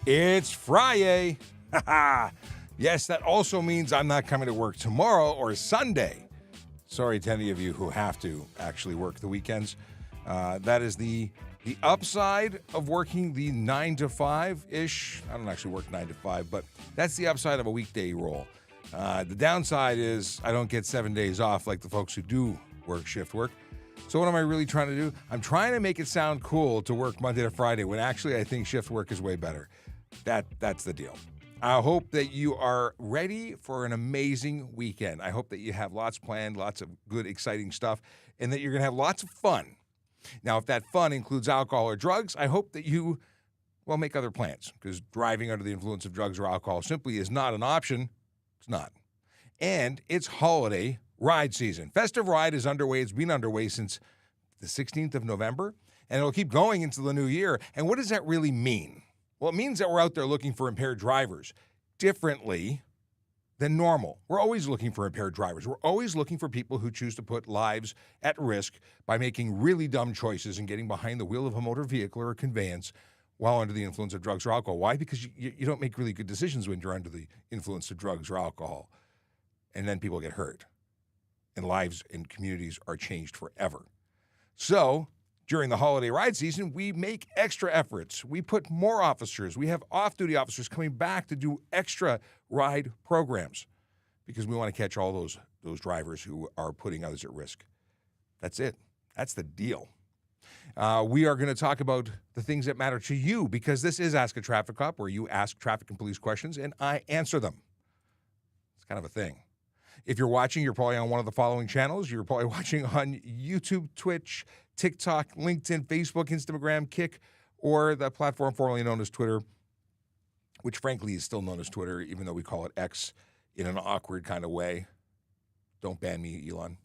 It's FriYAY. Yes, that also means I'm not coming to work tomorrow or Sunday. Sorry to any of you who have to actually work the weekends. That is the upside of working the 9 to 5-ish. I don't actually work 9 to 5, but that's the upside of a weekday role. The downside is I don't get 7 days off like the folks who do work shift work. So what am I really trying to do? I'm trying to make it sound cool to work Monday to Friday when actually I think shift work is way better. That's the deal. I hope that you are ready for an amazing weekend. I hope that you have lots planned, lots of good, exciting stuff, and that you're going to have lots of fun. Now, if that fun includes alcohol or drugs, I hope that you, make other plans, because driving under the influence of drugs or alcohol simply is not an option. It's not. And it's holiday ride season. Festive Ride is underway. It's been underway since the 16th of November, and it'll keep going into the new year. And what does that really mean? Well, it means that we're out there looking for impaired drivers differently than normal. We're always looking for impaired drivers. We're always looking for people who choose to put lives at risk by making really dumb choices and getting behind the wheel of a motor vehicle or a conveyance while under the influence of drugs or alcohol. Why? Because you don't make really good decisions when you're under the influence of drugs or alcohol. And then people get hurt. And lives and communities are changed forever. So, during the holiday ride season, we make extra efforts. We put more officers. We have off-duty officers coming back to do extra ride programs because we want to catch all those drivers who are putting others at risk. That's it. That's the deal. We are going to talk about the things that matter to you because this is Ask a Traffic Cop, where you ask traffic and police questions and I answer them. It's kind of a thing. If you're watching, you're probably on one of the following channels. You're probably watching on YouTube, Twitch, TikTok, LinkedIn, Facebook, Instagram, Kick, or the platform formerly known as Twitter, which frankly is still known as Twitter, even though we call it X in an awkward kind of way. Don't ban me, Elon.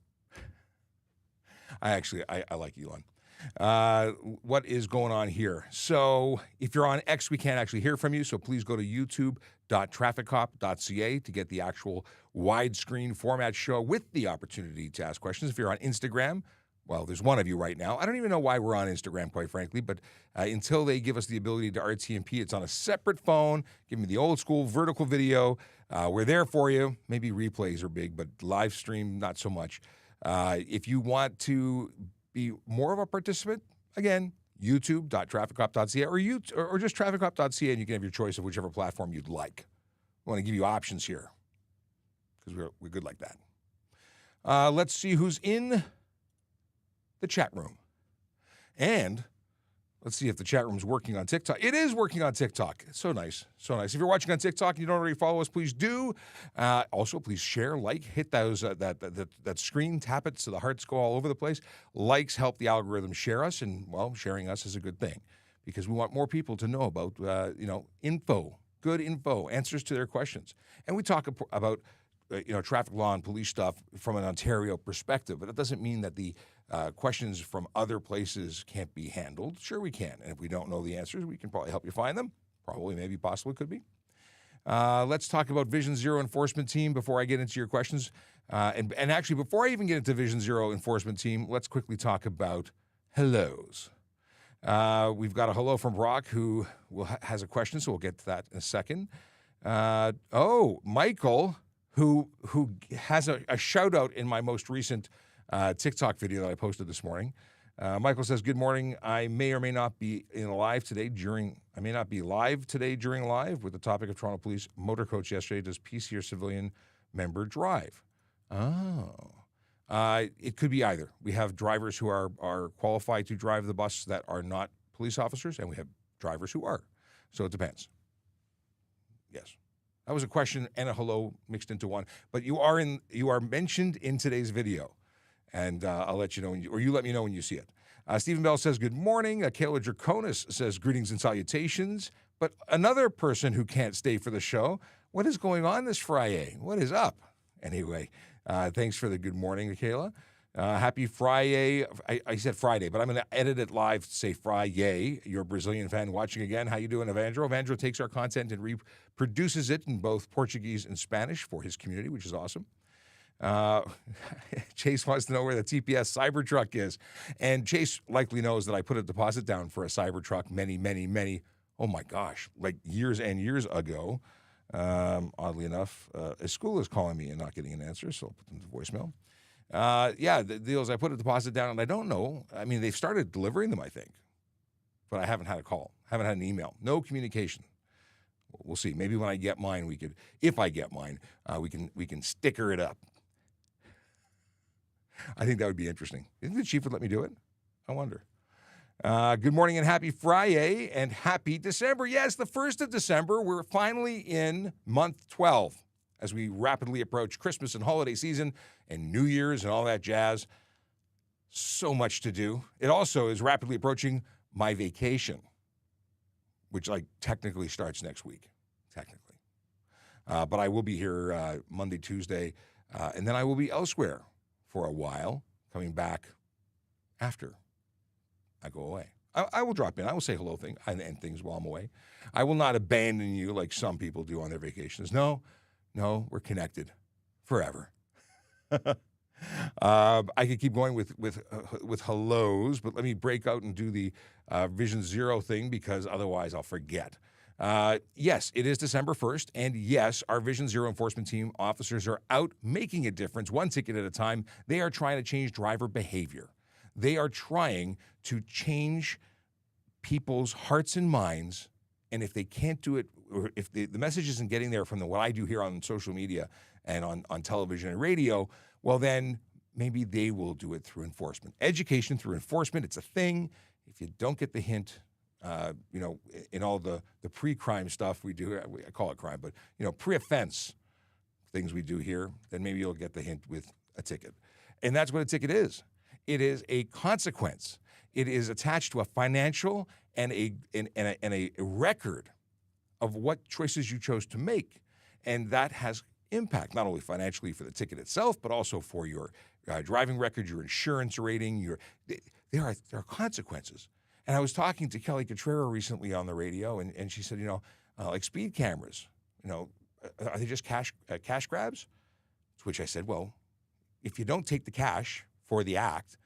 I like Elon. What is going on here? So if you're on X, we can't actually hear from you, so please go to youtube.trafficcop.ca to get the actual widescreen format show with the opportunity to ask questions. If you're on Instagram, well, there's one of you right now. I don't even know why we're on Instagram, quite frankly, but until they give us the ability to RTMP, it's on a separate phone. Give me the old school vertical video. We're there for you. Maybe replays are big, but live stream, not so much. If you want to be more of a participant, again, youtube.trafficcop.ca or just trafficcop.ca, and you can have your choice of whichever platform you'd like. I want to give you options here because we're good like that. Let's see who's in the chat room. And let's see if the chat room's working on TikTok. It is working on TikTok. It's so nice. So nice. If you're watching on TikTok and you don't already follow us, please do. Also, please share, like, hit those that screen, tap it so the hearts go all over the place. Likes help the algorithm share us, and, sharing us is a good thing because we want more people to know about, info, good info, answers to their questions. And we talk about, traffic law and police stuff from an Ontario perspective, but that doesn't mean that the questions from other places can't be handled. Sure, we can. And if we don't know the answers, we can probably help you find them. Probably, maybe, possibly, could be. Let's talk about Vision Zero Enforcement Team before I get into your questions. And actually, before I even get into Vision Zero Enforcement Team, let's quickly talk about hellos. We've got a hello from Brock who has a question, so we'll get to that in a second. Michael, who has a shout-out in my most recent TikTok video that I posted this morning. Michael says, "Good morning. I may or may not be live today during live with the topic of Toronto Police motor coach yesterday. Does PC or civilian member drive?" It could be either. We have drivers who are qualified to drive the bus that are not police officers, and we have drivers who are. So it depends. Yes. That was a question and a hello mixed into one. But you are mentioned in today's video. And I'll let you know you let me know when you see it. Stephen Bell says, "Good morning." Kayla Draconis says, "Greetings and salutations." But another person who can't stay for the show, what is going on this Friday? What is up? Anyway, thanks for the good morning, Kayla. Happy Friday. I said Friday, but I'm going to edit it live to say FriYAY. You're a Brazilian fan watching again. How you doing, Evandro? Evandro takes our content and reproduces it in both Portuguese and Spanish for his community, which is awesome. Chase wants to know where the TPS Cybertruck is. And Chase likely knows that I put a deposit down for a Cybertruck many, many, many, Oh my gosh, like years and years ago. Oddly enough, a school is calling me and not getting an answer, so I'll put them to voicemail. Yeah, the deals, I put a deposit down, and I don't know. I mean, they've started delivering them, I think, but I haven't had a call, haven't had an email, no communication. We'll see. Maybe when I get mine, if I get mine, we can sticker it up. I think that would be interesting. Isn't the chief would let me do it? I wonder. Good morning and happy FriYAY and happy December. Yes, the 1st of December. We're finally in month 12 as we rapidly approach Christmas and holiday season and New Year's and all that jazz. So much to do. It also is rapidly approaching my vacation, which technically starts next week, technically. But I will be here Monday, Tuesday, and then I will be elsewhere for a while, coming back after I go away. I will drop in. I will say hello and things while I'm away. I will not abandon you like some people do on their vacations. No, we're connected forever. I could keep going with hellos, but let me break out and do the Vision Zero thing because otherwise I'll forget. Yes, it is December 1st, and yes, our Vision Zero enforcement team officers are out making a difference, one ticket at a time. They are trying to change driver behavior. They are trying to change people's hearts and minds, and if they can't do it, or if the message isn't getting there from what I do here on social media and on television and radio, well, then maybe they will do it through enforcement. Education through enforcement, it's a thing. If you don't get the hint, in all the pre-crime stuff we do, I call it crime, but, pre-offense things we do here, then maybe you'll get the hint with a ticket. And that's what a ticket is. It is a consequence. It is attached to a financial and a record of what choices you chose to make. And that has impact, not only financially for the ticket itself, but also for your driving record, your insurance rating. There are consequences. And I was talking to Kelly Cutrera recently on the radio, and she said, like speed cameras, are they just cash grabs? To which I said, well, if you don't take the cash for the act,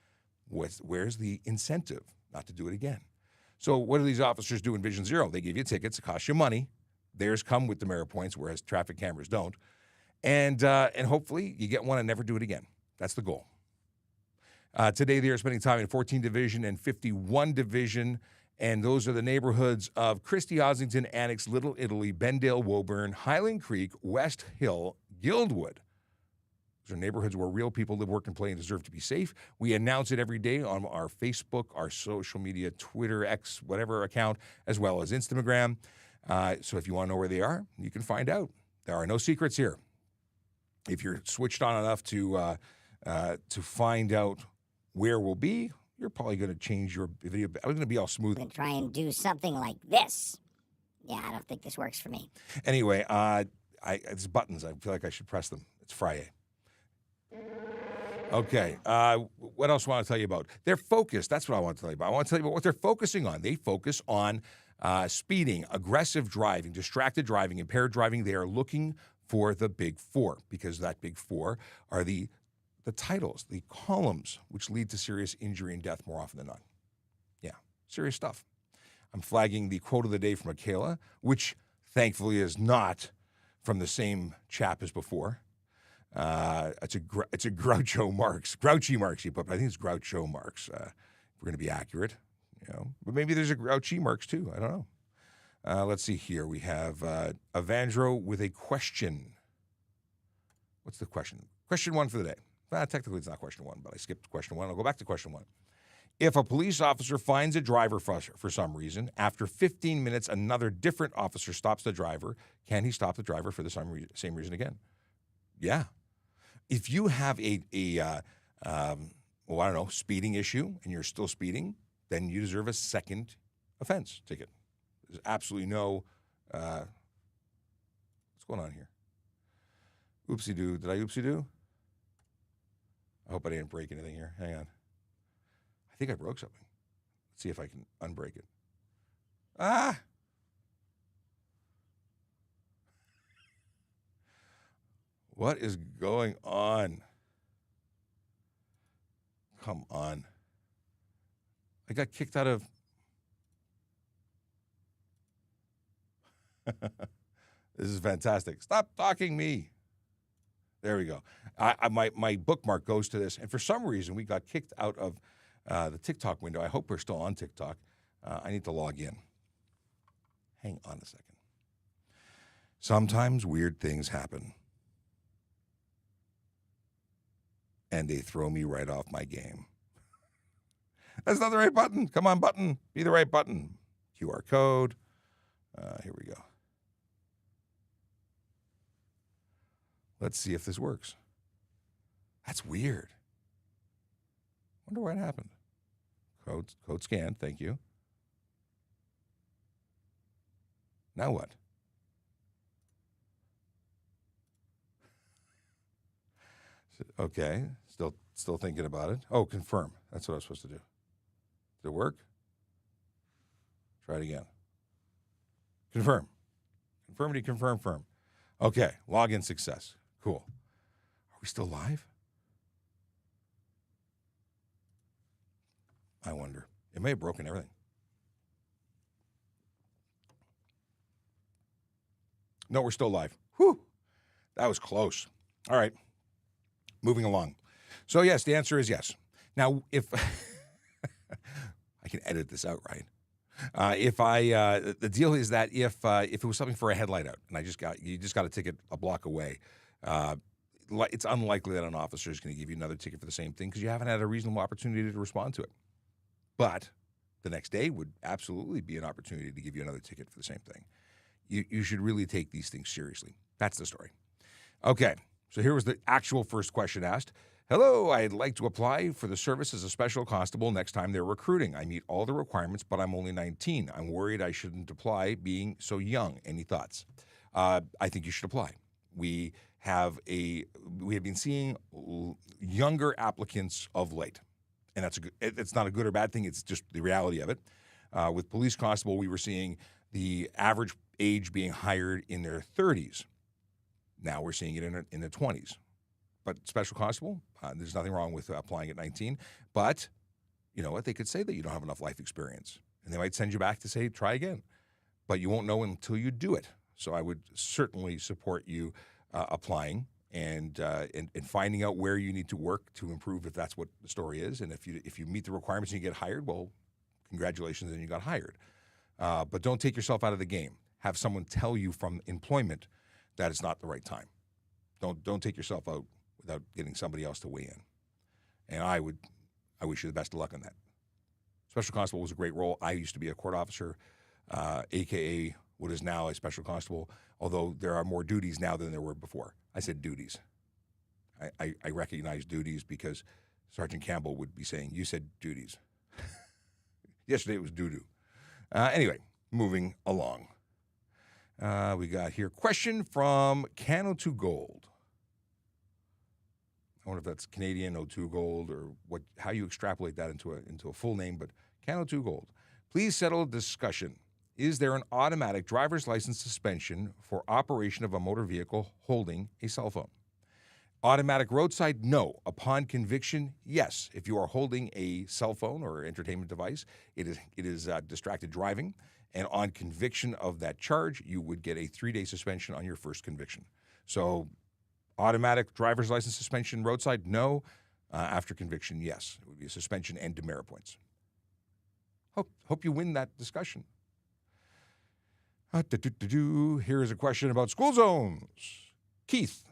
where's the incentive not to do it again? So what do these officers do in Vision Zero? They give you tickets. It costs you money. Theirs come with demerit points, whereas traffic cameras don't. And hopefully you get one and never do it again. That's the goal. Today they are spending time in 14 Division and 51 Division, and those are the neighborhoods of Christie, Ossington, Annex, Little Italy, Bendale, Woburn, Highland Creek, West Hill, Guildwood. Those are neighborhoods where real people live, work, and play and deserve to be safe. We announce it every day on our Facebook, our social media, Twitter, X, whatever account, as well as Instagram. So if you want to know where they are, you can find out. There are no secrets here. If you're switched on enough to find out where we'll be, you're probably going to change your video. I was going to be all smooth. I'm going to try and do something like this. Yeah, I don't think this works for me. Anyway, it's buttons. I feel like I should press them. It's FriYAY. Okay. What else do I want to tell you about? They're focused. That's what I want to tell you about. I want to tell you about what they're focusing on. They focus on speeding, aggressive driving, distracted driving, impaired driving. They are looking for the big four because that big four are the titles, the columns, which lead to serious injury and death more often than not. Yeah, serious stuff. I'm flagging the quote of the day from Michaela, which thankfully is not from the same chap as before. It's a Groucho Grouchy Marx he put, but I think it's Groucho Marx. If we're going to be accurate, but maybe there's a Grouchy Marx too. I don't know. Let's see here. We have Evandro with a question. What's the question? Question one for the day. Technically, it's not question one, but I skipped question one. I'll go back to question one. If a police officer finds a driver for some reason, after 15 minutes, another different officer stops the driver, can he stop the driver for the same reason again? Yeah. If you have a speeding issue and you're still speeding, then you deserve a second offense ticket. There's absolutely no, what's going on here? Oopsie-doo. Did I oopsie-doo? I hope I didn't break anything here. Hang on. I think I broke something. Let's see if I can unbreak it. Ah! What is going on? Come on. I got kicked out of... This is fantastic. Stop talking me. There we go. My bookmark goes to this, and for some reason we got kicked out of the TikTok window. I hope we're still on TikTok. I need to log in. Hang on a second. Sometimes weird things happen, and they throw me right off my game. That's not the right button. Come on, button. Be the right button. QR code. Here we go. Let's see if this works. That's weird. Wonder what happened. Code scan. Thank you. Now what? Okay. Still thinking about it. Oh, confirm. That's what I was supposed to do. Did it work? Try it again. Confirm. Confirmity, confirm. Okay. Login success. Cool. Are we still live? I wonder. It may have broken everything. No, we're still live. Whew. That was close. All right. Moving along. So, yes, the answer is yes. Now, if I can edit this out, right? The deal is that if it was something for a headlight out, and you just got a ticket a block away, it's unlikely that an officer is going to give you another ticket for the same thing because you haven't had a reasonable opportunity to respond to it. But the next day would absolutely be an opportunity to give you another ticket for the same thing. You should really take these things seriously. That's the story. Okay, so here was the actual first question asked. Hello, I'd like to apply for the service as a special constable next time they're recruiting. I meet all the requirements, but I'm only 19. I'm worried I shouldn't apply being so young. Any thoughts? I think you should apply. We have been seeing younger applicants of late, and it's not a good or bad thing. It's just the reality of it. With police constable, we were seeing the average age being hired in their 30s. Now we're seeing it in the 20s. But special constable, there's nothing wrong with applying at 19. But you know what? They could say that you don't have enough life experience, and they might send you back to say, try again. But you won't know until you do it. So I would certainly support you applying and finding out where you need to work to improve if that's what the story is. And if you meet the requirements and you get hired, well, congratulations, and you got hired. But don't take yourself out of the game. Have someone tell you from employment that it's not the right time. Don't take yourself out without getting somebody else to weigh in. And I wish you the best of luck on that. Special constable was a great role. I used to be a court officer, AKA what is now a special constable, although there are more duties now than there were before. I said duties. I recognize duties because Sergeant Campbell would be saying, you said duties. Yesterday it was doo-doo. Anyway, moving along. We got here, question from Can02 Gold. I wonder if that's Canadian 02 Gold or how you extrapolate that into a full name, but Can02 Gold. Please settle discussion. Is there an automatic driver's license suspension for operation of a motor vehicle holding a cell phone? Automatic roadside, no. Upon conviction, yes. If you are holding a cell phone or entertainment device, it is distracted driving. And on conviction of that charge, you would get a 3-day suspension on your first conviction. So automatic driver's license suspension, roadside, no. After conviction, yes. It would be a suspension and demerit points. Hope you win that discussion. Here's a question about school zones. Keith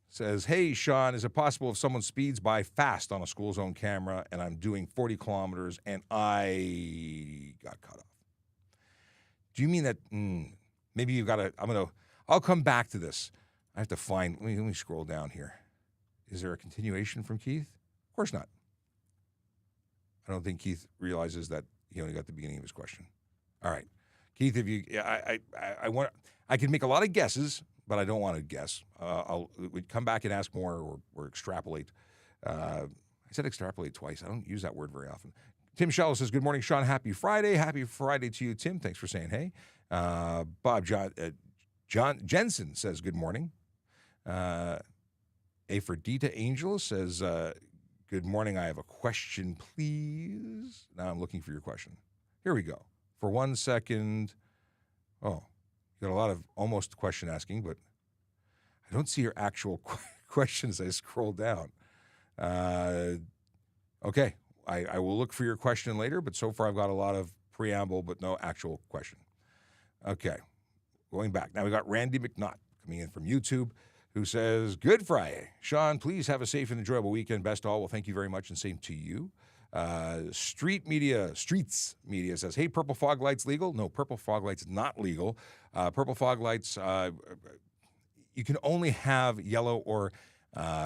says, hey, Sean, is it possible if someone speeds by fast on a school zone camera and I'm doing 40 kilometers and I got cut off? Do you mean that maybe you've got I'll come back to this. I have to find, let me scroll down here. Is there a continuation from Keith? Of course not. I don't think Keith realizes that he only got the beginning of his question. All right. Keith, I can make a lot of guesses, but I don't want to guess. We'd come back and ask more or extrapolate. I said extrapolate twice. I don't use that word very often. Tim Shallow says, good morning, Sean. Happy Friday. Happy Friday to you, Tim. Thanks for saying hey. Bob John Jensen says, good morning. Aphrodita Angel says, good morning. I have a question, please. Now I'm looking for your question. Here we go. For 1 second. Oh, You got a lot of almost question asking, but I don't see your actual questions. I scroll down. Okay, I will look for your question later, but so far I've got a lot of preamble, but no actual question. Okay, going back. Now we got Randy McNaught coming in from YouTube, who says, Good FriYAY. Sean, please have a safe and enjoyable weekend. Best all. Well, thank you very much, and same to you. Streets Media says, hey, purple fog lights legal? No, purple fog lights not legal. Purple fog lights, you can only have yellow or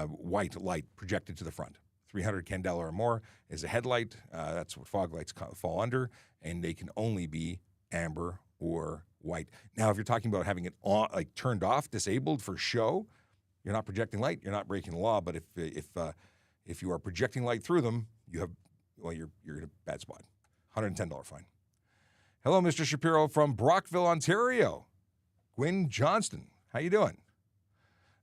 white light projected to the front. 300 candela or more is a headlight. That's what fog lights fall under, and they can only be amber or white. Now, if you're talking about having it on, like turned off, disabled for show, you're not projecting light. You're not breaking the law. But if you are projecting light through them, you're in a bad spot. $110 fine. Hello, Mr. Shapiro from Brockville, Ontario. Gwyn Johnston, how you doing?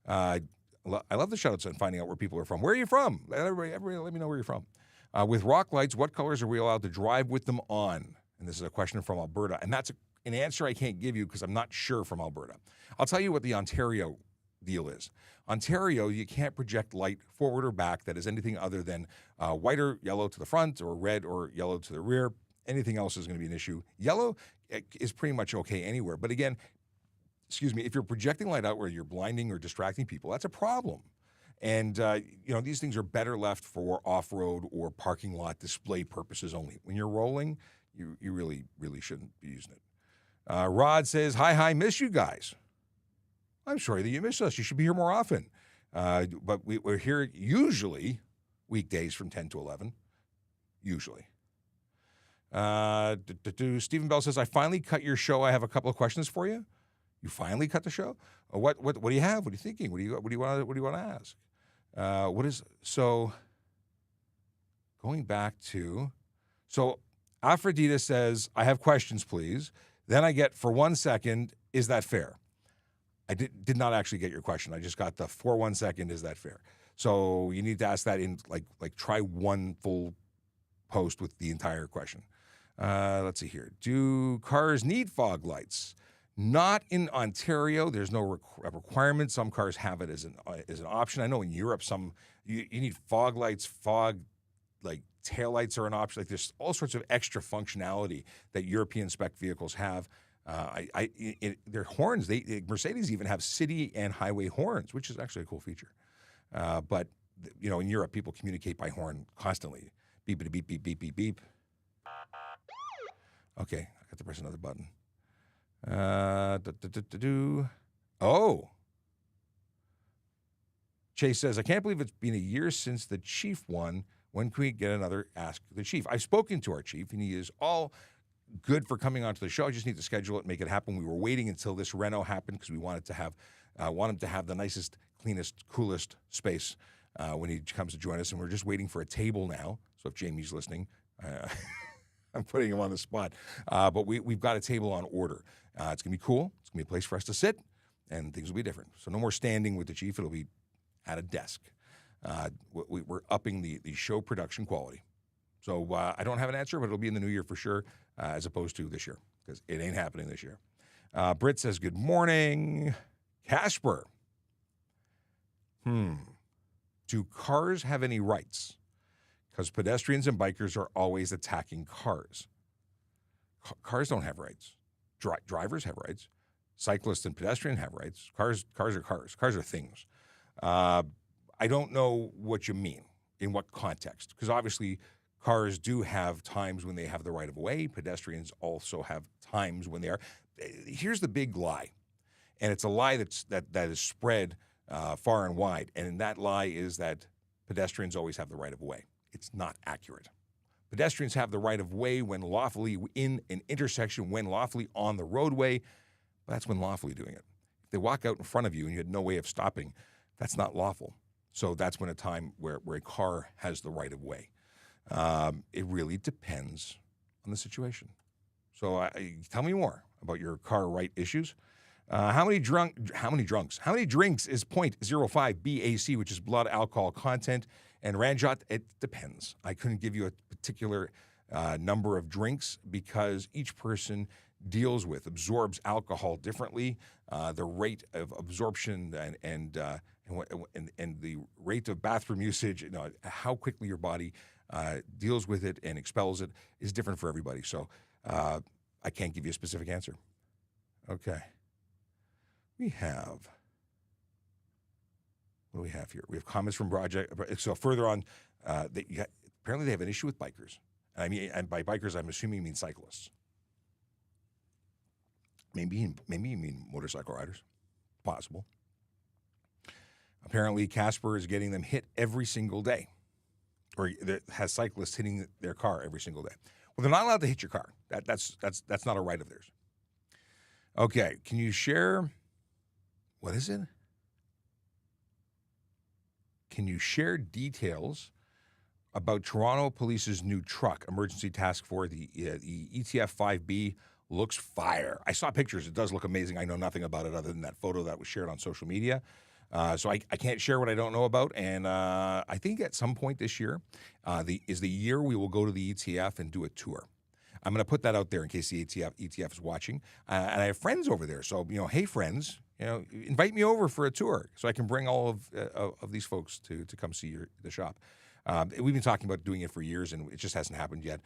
I love the shoutouts and finding out where people are from. Where are you from? Everybody let me know where you're from. With rock lights, what colors are we allowed to drive with them on? And this is a question from Alberta. And that's an answer I can't give you because I'm not sure from Alberta. I'll tell you what the Ontario deal is. Ontario, you can't project light forward or back that is anything other than white or yellow to the front or red or yellow to the rear. Anything else is going to be an issue. Yellow is pretty much okay anywhere. But again, if you're projecting light out where you're blinding or distracting people, that's a problem. And, these things are better left for off-road or parking lot display purposes only. When you're rolling, you really, really shouldn't be using it. Rod says, hi, miss you guys. I'm sorry that you miss us. You should be here more often. But we're here usually weekdays from 10 to 11, usually. Stephen Bell says, I finally cut your show. I have a couple of questions for you. You finally cut the show? What do you have? What are you thinking? What do you want to ask? Going back to, Aphrodita says, I have questions, please. Then I get, for 1 second, is that fair? I did not actually get your question. I just got the for 1 second, is that fair? So you need to ask that in, try one full post with the entire question. Let's see here. Do cars need fog lights? Not in Ontario. There's no requirement. Some cars have it as an option. I know in Europe, you need fog lights, tail lights are an option. There's all sorts of extra functionality that European spec vehicles have. Their horns, Mercedes even have city and highway horns, which is actually a cool feature. But in Europe, people communicate by horn constantly. Beep, beep, beep, beep, beep, beep. Okay, I got to press another button. Oh. Chase says, I can't believe it's been a year since the chief won. When can we get another Ask the Chief? I've spoken to our chief, and he is all good for coming onto the show. I just need to schedule it, make it happen. We were waiting until this reno happened because we wanted to have, want him to have the nicest, cleanest, coolest space when he comes to join us. And we're just waiting for a table now. So if Jamie's listening, I'm putting him on the spot. But we've got a table on order. It's going to be cool. It's going to be a place for us to sit, and things will be different. So no more standing with the chief. It'll be at a desk. We're upping the show production quality. So I don't have an answer, but it'll be in the new year for sure, as opposed to this year, because it ain't happening this year. Britt says, good morning. Casper. Do cars have any rights? Because pedestrians and bikers are always attacking cars. Cars don't have rights. Drivers have rights. Cyclists and pedestrians have rights. Cars are cars. Cars are things. I don't know what you mean, in what context, because obviously cars do have times when they have the right of way. Pedestrians also have times when they are. Here's the big lie, and it's a lie that is spread far and wide, and that lie is that pedestrians always have the right of way. It's not accurate. Pedestrians have the right of way when lawfully in an intersection, when lawfully on the roadway, but that's when lawfully doing it. If they walk out in front of you and you had no way of stopping, that's not lawful. So that's when a time where a car has the right of way. It really depends on the situation. So tell me more about your car right issues. How many drinks is 0.05 BAC, which is blood alcohol content? And Ranjot, it depends. I couldn't give you a particular number of drinks because each person deals with, absorbs alcohol differently. The rate of absorption and the rate of bathroom usage, how quickly your body deals with it and expels it is different for everybody. So I can't give you a specific answer. Okay. What do we have here? We have comments from Project. So further on, apparently they have an issue with bikers. And by bikers, I'm assuming you mean cyclists. Maybe you mean motorcycle riders. Possible. Apparently, Casper is getting them hit every single day, or has cyclists hitting their car every single day. Well, they're not allowed to hit your car. That's not a right of theirs. Okay, can you share? What is it? Can you share details about Toronto Police's new truck, emergency task force, the ETF 5B? Looks fire. I saw pictures. It does look amazing. I know nothing about it other than that photo that was shared on social media. So I can't share what I don't know about. And I think at some point this year is the year we will go to the ETF and do a tour. I'm going to put that out there in case the ETF is watching. And I have friends over there. So, hey, friends, invite me over for a tour so I can bring all of these folks to come see the shop. We've been talking about doing it for years, and it just hasn't happened yet.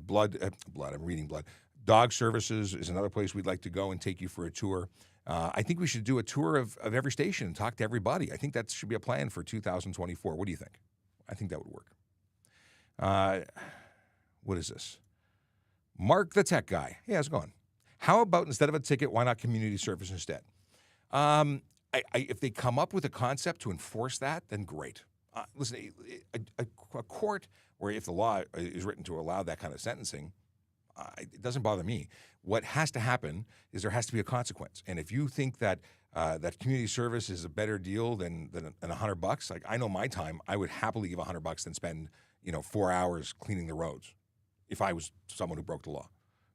Blood. I'm reading blood. Dog Services is another place we'd like to go and take you for a tour. I think we should do a tour of every station and talk to everybody. I think that should be a plan for 2024. What do you think? I think that would work. What is this? Mark the tech guy. Hey, how's it going? How about instead of a ticket, why not community service instead? If they come up with a concept to enforce that, then great. Listen, a court, or if the law is written to allow that kind of sentencing, it doesn't bother me. What has to happen is there has to be a consequence. And if you think that that community service is a better deal than $100, like I know my time, I would happily give $100 than spend 4 hours cleaning the roads if I was someone who broke the law,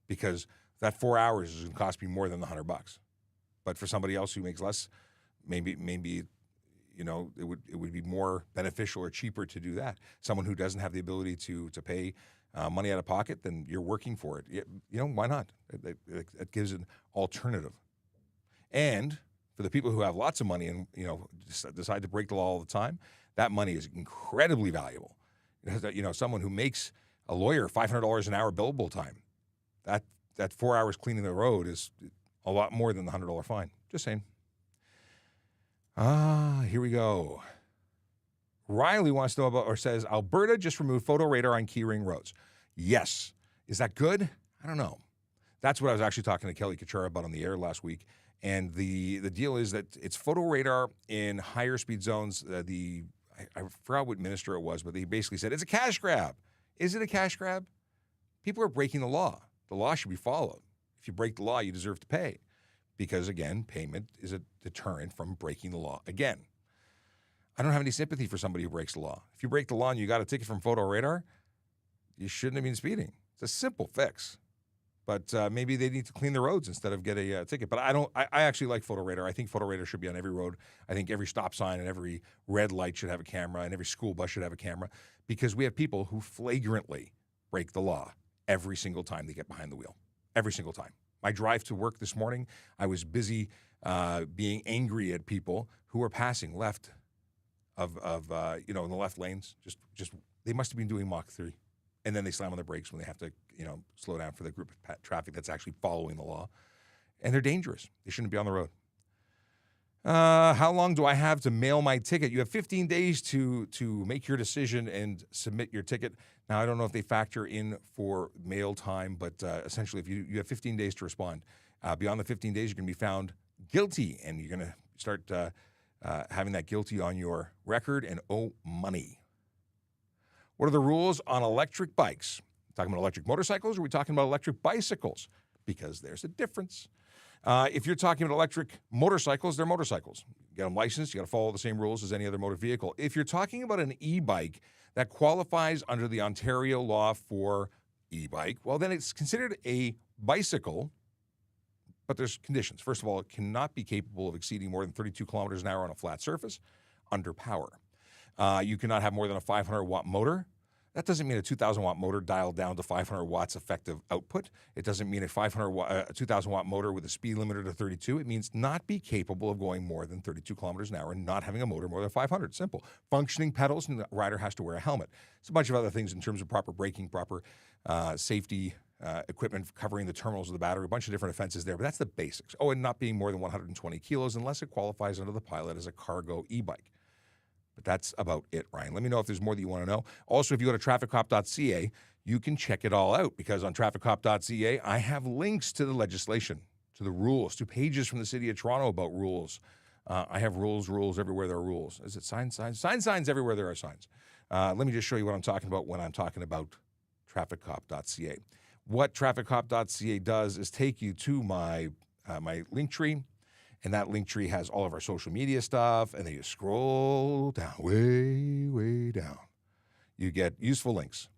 because that 4 hours is going to cost me more than the $100. But for somebody else who makes less, maybe it would be more beneficial or cheaper to do that. Someone who doesn't have the ability to pay money out of pocket, then you're working for it. Why not? It gives an alternative. And for the people who have lots of money and decide to break the law all the time, that money is incredibly valuable. Someone who makes a lawyer $500 an hour billable time, that 4 hours cleaning the road is a lot more than the $100 fine. Just saying. Here we go. Riley wants to know about, or says, Alberta just removed photo radar on keyring roads. Yes. Is that good? I don't know. That's what I was actually talking to Kelly Kachara about on the air last week. And the deal is that it's photo radar in higher speed zones. I forgot what minister it was, but they basically said it's a cash grab. Is it a cash grab? People are breaking the law. The law should be followed. If you break the law, you deserve to pay. Because, again, payment is a deterrent from breaking the law again. I don't have any sympathy for somebody who breaks the law. If you break the law and you got a ticket from photo radar, you shouldn't have been speeding. It's a simple fix. But maybe they need to clean the roads instead of get a ticket. But I actually like photo radar. I think photo radar should be on every road. I think every stop sign and every red light should have a camera, and every school bus should have a camera, because we have people who flagrantly break the law every single time they get behind the wheel. Every single time. My drive to work this morning, I was busy being angry at people who were passing left in the left lanes. Just they must have been doing Mach 3. And then they slam on their brakes when they have to, slow down for the group of traffic that's actually following the law. And they're dangerous. They shouldn't be on the road. How long do I have to mail my ticket? You have 15 days to make your decision and submit your ticket. Now, I don't know if they factor in for mail time, but essentially, if you have 15 days to respond. Beyond the 15 days, you're going to be found guilty, and you're going to start having that guilty on your record and owe money. What are the rules on electric bikes? Talking about electric motorcycles, or are we talking about electric bicycles? Because there's a difference. If you're talking about electric motorcycles, they're motorcycles. You get them licensed. You got to follow the same rules as any other motor vehicle. If you're talking about an e-bike that qualifies under the Ontario law for e-bike, well, then it's considered a bicycle, but there's conditions. First of all, it cannot be capable of exceeding more than 32 kilometers an hour on a flat surface under power. You cannot have more than a 500-watt motor. That doesn't mean a 2,000-watt motor dialed down to 500 watts effective output. It doesn't mean a 2,000-watt motor with a speed limiter to 32. It means not be capable of going more than 32 kilometers an hour and not having a motor more than 500. Simple. Functioning pedals, and the rider has to wear a helmet. It's a bunch of other things in terms of proper braking, proper safety equipment covering the terminals of the battery, a bunch of different offenses there, but that's the basics. Oh, and not being more than 120 kilos unless it qualifies under the pilot as a cargo e-bike. But that's about it, Ryan. Let me know if there's more that you want to know. Also, if you go to trafficcop.ca, you can check it all out because on trafficcop.ca, I have links to the legislation, to the rules, to pages from the City of Toronto about rules. I have rules everywhere there are rules. Is it signs everywhere there are signs. Let me just show you what I'm talking about when I'm talking about trafficcop.ca. What trafficcop.ca does is take you to my link tree. And that link tree has all of our social media stuff. And then you scroll down, way down. You get useful links.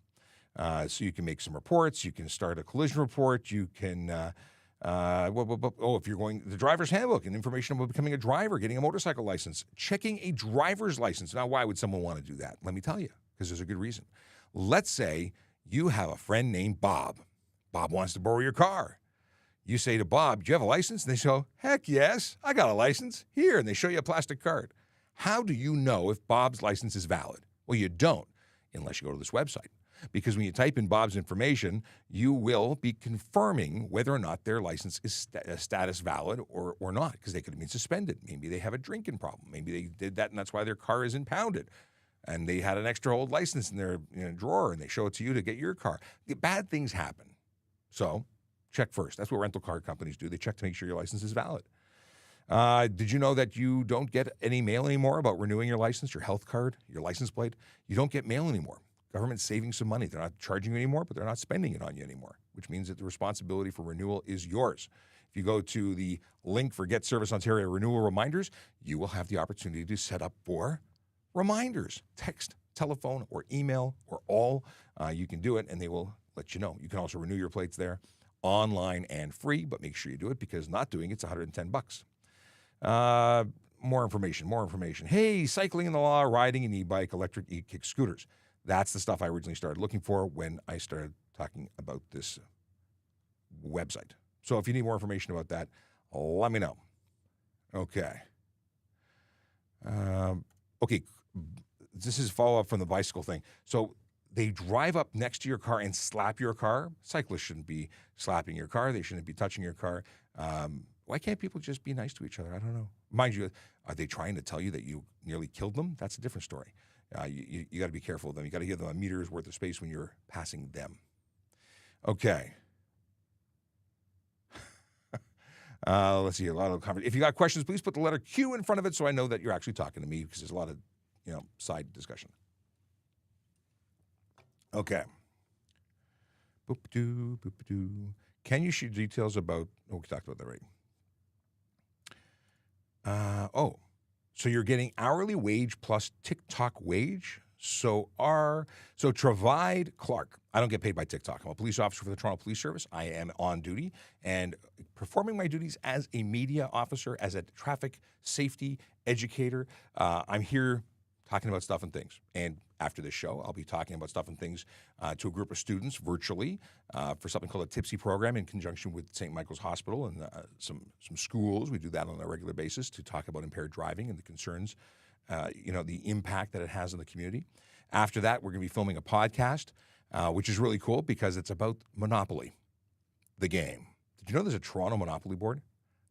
So you can make some reports. You can start a collision report. You can, if you're going, the driver's handbook and information about becoming a driver, getting a motorcycle license, checking a driver's license. Now, why would someone want to do that? Let me tell you, because there's a good reason. Let's say you have a friend named Bob. Bob wants to borrow your car. You say to Bob, do you have a license? And they say, heck yes, I got a license. Here, and they show you a plastic card. How do you know if Bob's license is valid? Well, you don't unless you go to this website. Because when you type in Bob's information, you will be confirming whether or not their license is status valid or not, because they could have been suspended. Maybe they have a drinking problem. Maybe they did that, and that's why their car is impounded. And they had an extra old license in their drawer, and they show it to you to get your car. The bad things happen. So check first. That's what rental car companies do. They check to make sure your license is valid. Did you know that you don't get any mail anymore about renewing your license, your health card, your license plate? You don't get mail anymore. Government's saving some money. They're not charging you anymore, but they're not spending it on you anymore, which means that the responsibility for renewal is yours. If you go to the link for Get Service Ontario renewal reminders, you will have the opportunity to set up for reminders, text, telephone, or email, or all. You can do it, and they will let you know. You can also renew your plates there online and free, but make sure you do it because not doing it's $110. More information. Hey, cycling in the law, riding an e-bike, electric e-kick scooters. That's the stuff I originally started looking for when I started talking about this website. So if you need more information about that, let me know. Okay. This is follow-up from the bicycle thing. So they drive up next to your car and slap your car. Cyclists shouldn't be slapping your car. They shouldn't be touching your car. Why can't people just be nice to each other? I don't know. Mind you, are they trying to tell you that you nearly killed them? That's a different story. You got to be careful of them. You got to give them a meter's worth of space when you're passing them. Okay. Let's see, a lot of conversation. If you got questions, please put the letter Q in front of it so I know that you're actually talking to me because there's a lot of, side discussion. Okay. Boop-a-doo, boop-a-doo. Can you share details about, we talked about that, right? So you're getting hourly wage plus TikTok wage? So Travaide Clark. I don't get paid by TikTok. I'm a police officer for the Toronto Police Service. I am on duty and performing my duties as a media officer, as a traffic safety educator. I'm here talking about stuff and things. And after this show, I'll be talking about stuff and things to a group of students virtually for something called a Tipsy program in conjunction with St. Michael's Hospital and some schools. We do that on a regular basis to talk about impaired driving and the concerns, the impact that it has on the community. After that, we're going to be filming a podcast, which is really cool because it's about Monopoly, the game. Did you know there's a Toronto Monopoly board?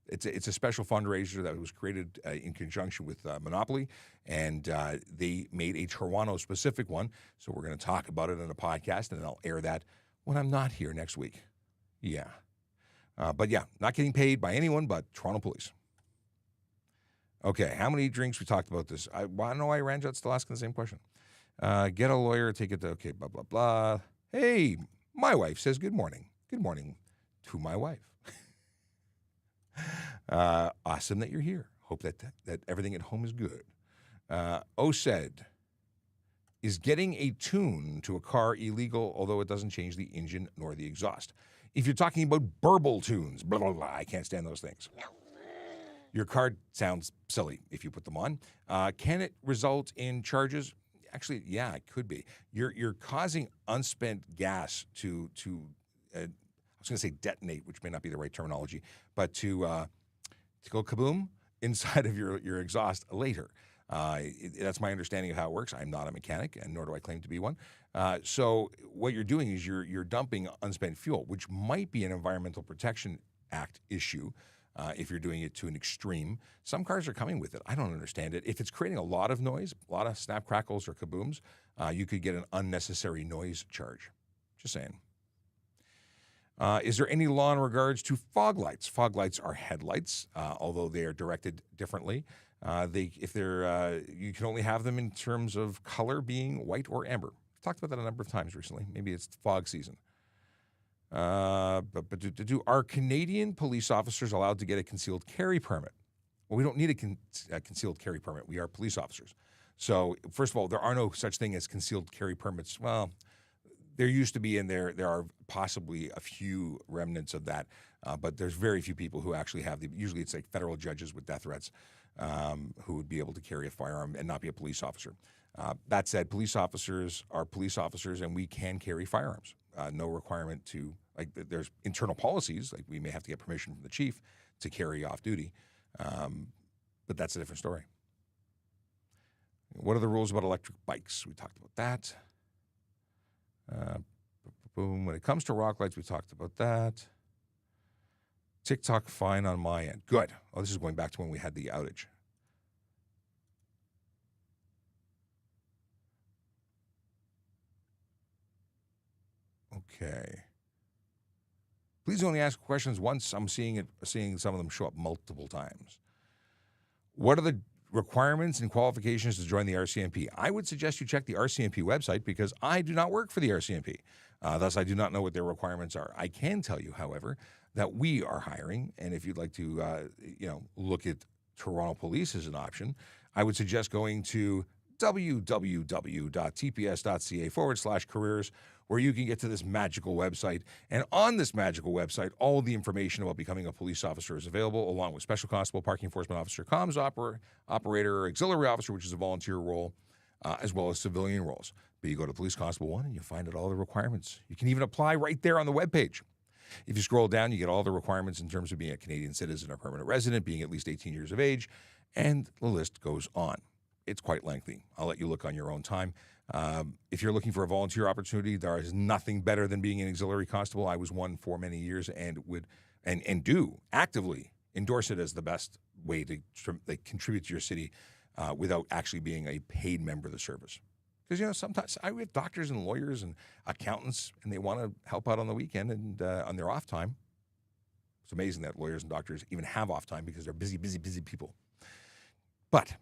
It's a special fundraiser that was created in conjunction with Monopoly, and they made a Toronto-specific one. So we're going to talk about it in a podcast, and I'll air that when I'm not here next week. Yeah. But yeah, not getting paid by anyone but Toronto Police. Okay, how many drinks? We talked about this. I don't know why Ranjot's still asking the same question. Get a lawyer, take it to, okay, blah, blah, blah. Hey, my wife says good morning. Good morning to my wife. Awesome that you're here. Hope that everything at home is good. Said, is getting a tune to a car illegal, although it doesn't change the engine nor the exhaust? If you're talking about burble tunes, blah, blah, blah, I can't stand those things. Your car sounds silly if you put them on. Can it result in charges? Actually, yeah, it could be. You're causing unspent gas to I was going to say detonate, which may not be the right terminology, but to go kaboom inside of your exhaust later. That's my understanding of how it works. I'm not a mechanic, and nor do I claim to be one. So what you're doing is you're dumping unspent fuel, which might be an Environmental Protection Act issue. If you're doing it to an extreme. Some cars are coming with it. I don't understand it. If it's creating a lot of noise, a lot of snap crackles or kabooms, you could get an unnecessary noise charge. Just saying. Is there any law in regards to fog lights? Fog lights are headlights, although they are directed differently. You can only have them in terms of color being white or amber. I've talked about that a number of times recently. Maybe it's fog season. Are Canadian police officers allowed to get a concealed carry permit? Well, we don't need a concealed carry permit. We are police officers. So, first of all, there are no such thing as concealed carry permits. Well, there used to be, and there are possibly a few remnants of that, but there's very few people who actually have the. Usually, it's like federal judges with death threats who would be able to carry a firearm and not be a police officer. That said, police officers are police officers, and we can carry firearms. No requirement to, there's internal policies, like we may have to get permission from the chief to carry off duty, but that's a different story. What are the rules about electric bikes? We talked about that. Boom. When it comes to rock lights, we talked about that. TikTok fine on my end. Good. Oh, this is going back to when we had the outage. Okay. Please only ask questions once. I'm seeing some of them show up multiple times. What are the requirements and qualifications to join the RCMP? I would suggest you check the RCMP website because I do not work for the RCMP. Thus, I do not know what their requirements are. I can tell you, however, that we are hiring, and if you'd like to, look at Toronto Police as an option, I would suggest going to www.tps.ca/careers, where you can get to this magical website. And on this magical website, all of the information about becoming a police officer is available, along with special constable, parking enforcement officer, comms operator, auxiliary officer, which is a volunteer role, as well as civilian roles. But you go to Police Constable 1 and you find out all the requirements. You can even apply right there on the webpage. If you scroll down, you get all the requirements in terms of being a Canadian citizen or permanent resident, being at least 18 years of age, and the list goes on. It's quite lengthy. I'll let you look on your own time. If you're looking for a volunteer opportunity, there is nothing better than being an auxiliary constable. I was one for many years and would and do actively endorse it as the best way to contribute to your city without actually being a paid member of the service. Because, sometimes I have doctors and lawyers and accountants, and they want to help out on the weekend and on their off time. It's amazing that lawyers and doctors even have off time because they're busy, busy, busy people. But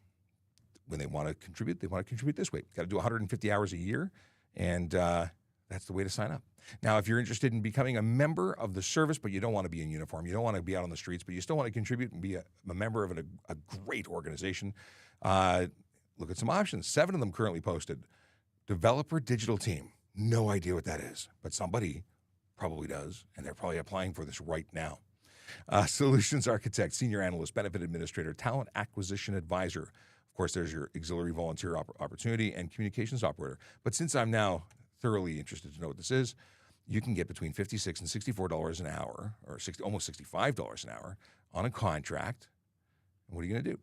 when they want to contribute this way. Got to do 150 hours a year, and that's the way to sign up. Now, if you're interested in becoming a member of the service, but you don't want to be in uniform, you don't want to be out on the streets, but you still want to contribute and be a member of a great organization, look at some options. 7 of them currently posted. Developer digital team. No idea what that is, but somebody probably does, and they're probably applying for this right now. Solutions architect, senior analyst, benefit administrator, talent acquisition advisor. Of course, there's your auxiliary volunteer opportunity and communications operator. But since I'm now thoroughly interested to know what this is, you can get between $56 and $64 an hour, or almost $65 an hour on a contract. And what are you going to do?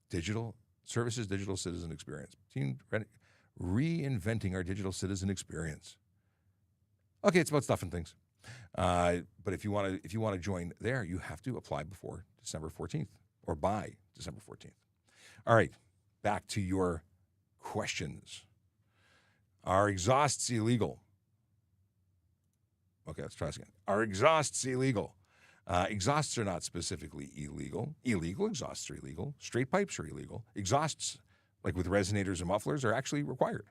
Digital services, digital citizen experience. Team reinventing our digital citizen experience. Okay, it's about stuff and things. But if you want to join there, you have to apply before December 14th or by December 14th. All right, back to your questions. Are exhausts illegal? Okay, let's try this again. Are exhausts illegal? Exhausts are not specifically illegal. Illegal exhausts are illegal. Straight pipes are illegal. Exhausts, like with resonators and mufflers, are actually required.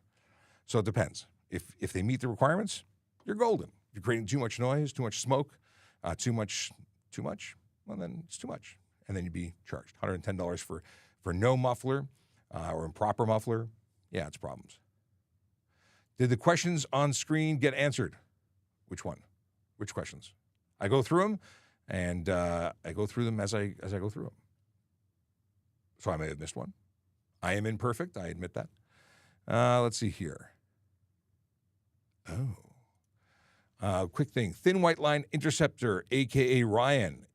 So it depends. If they meet the requirements, you're golden. If you're creating too much noise, too much smoke, too much, well, then it's too much. And then you'd be charged $110 for no muffler or improper muffler. Yeah, it's problems. Did the questions on screen get answered? Which one? Which questions? I go through them, and I go through them as I go through them. So I may have missed one. I am imperfect. I admit that. Let's see here. Quick thing. Thin White Line Interceptor, a.k.a. Ryan,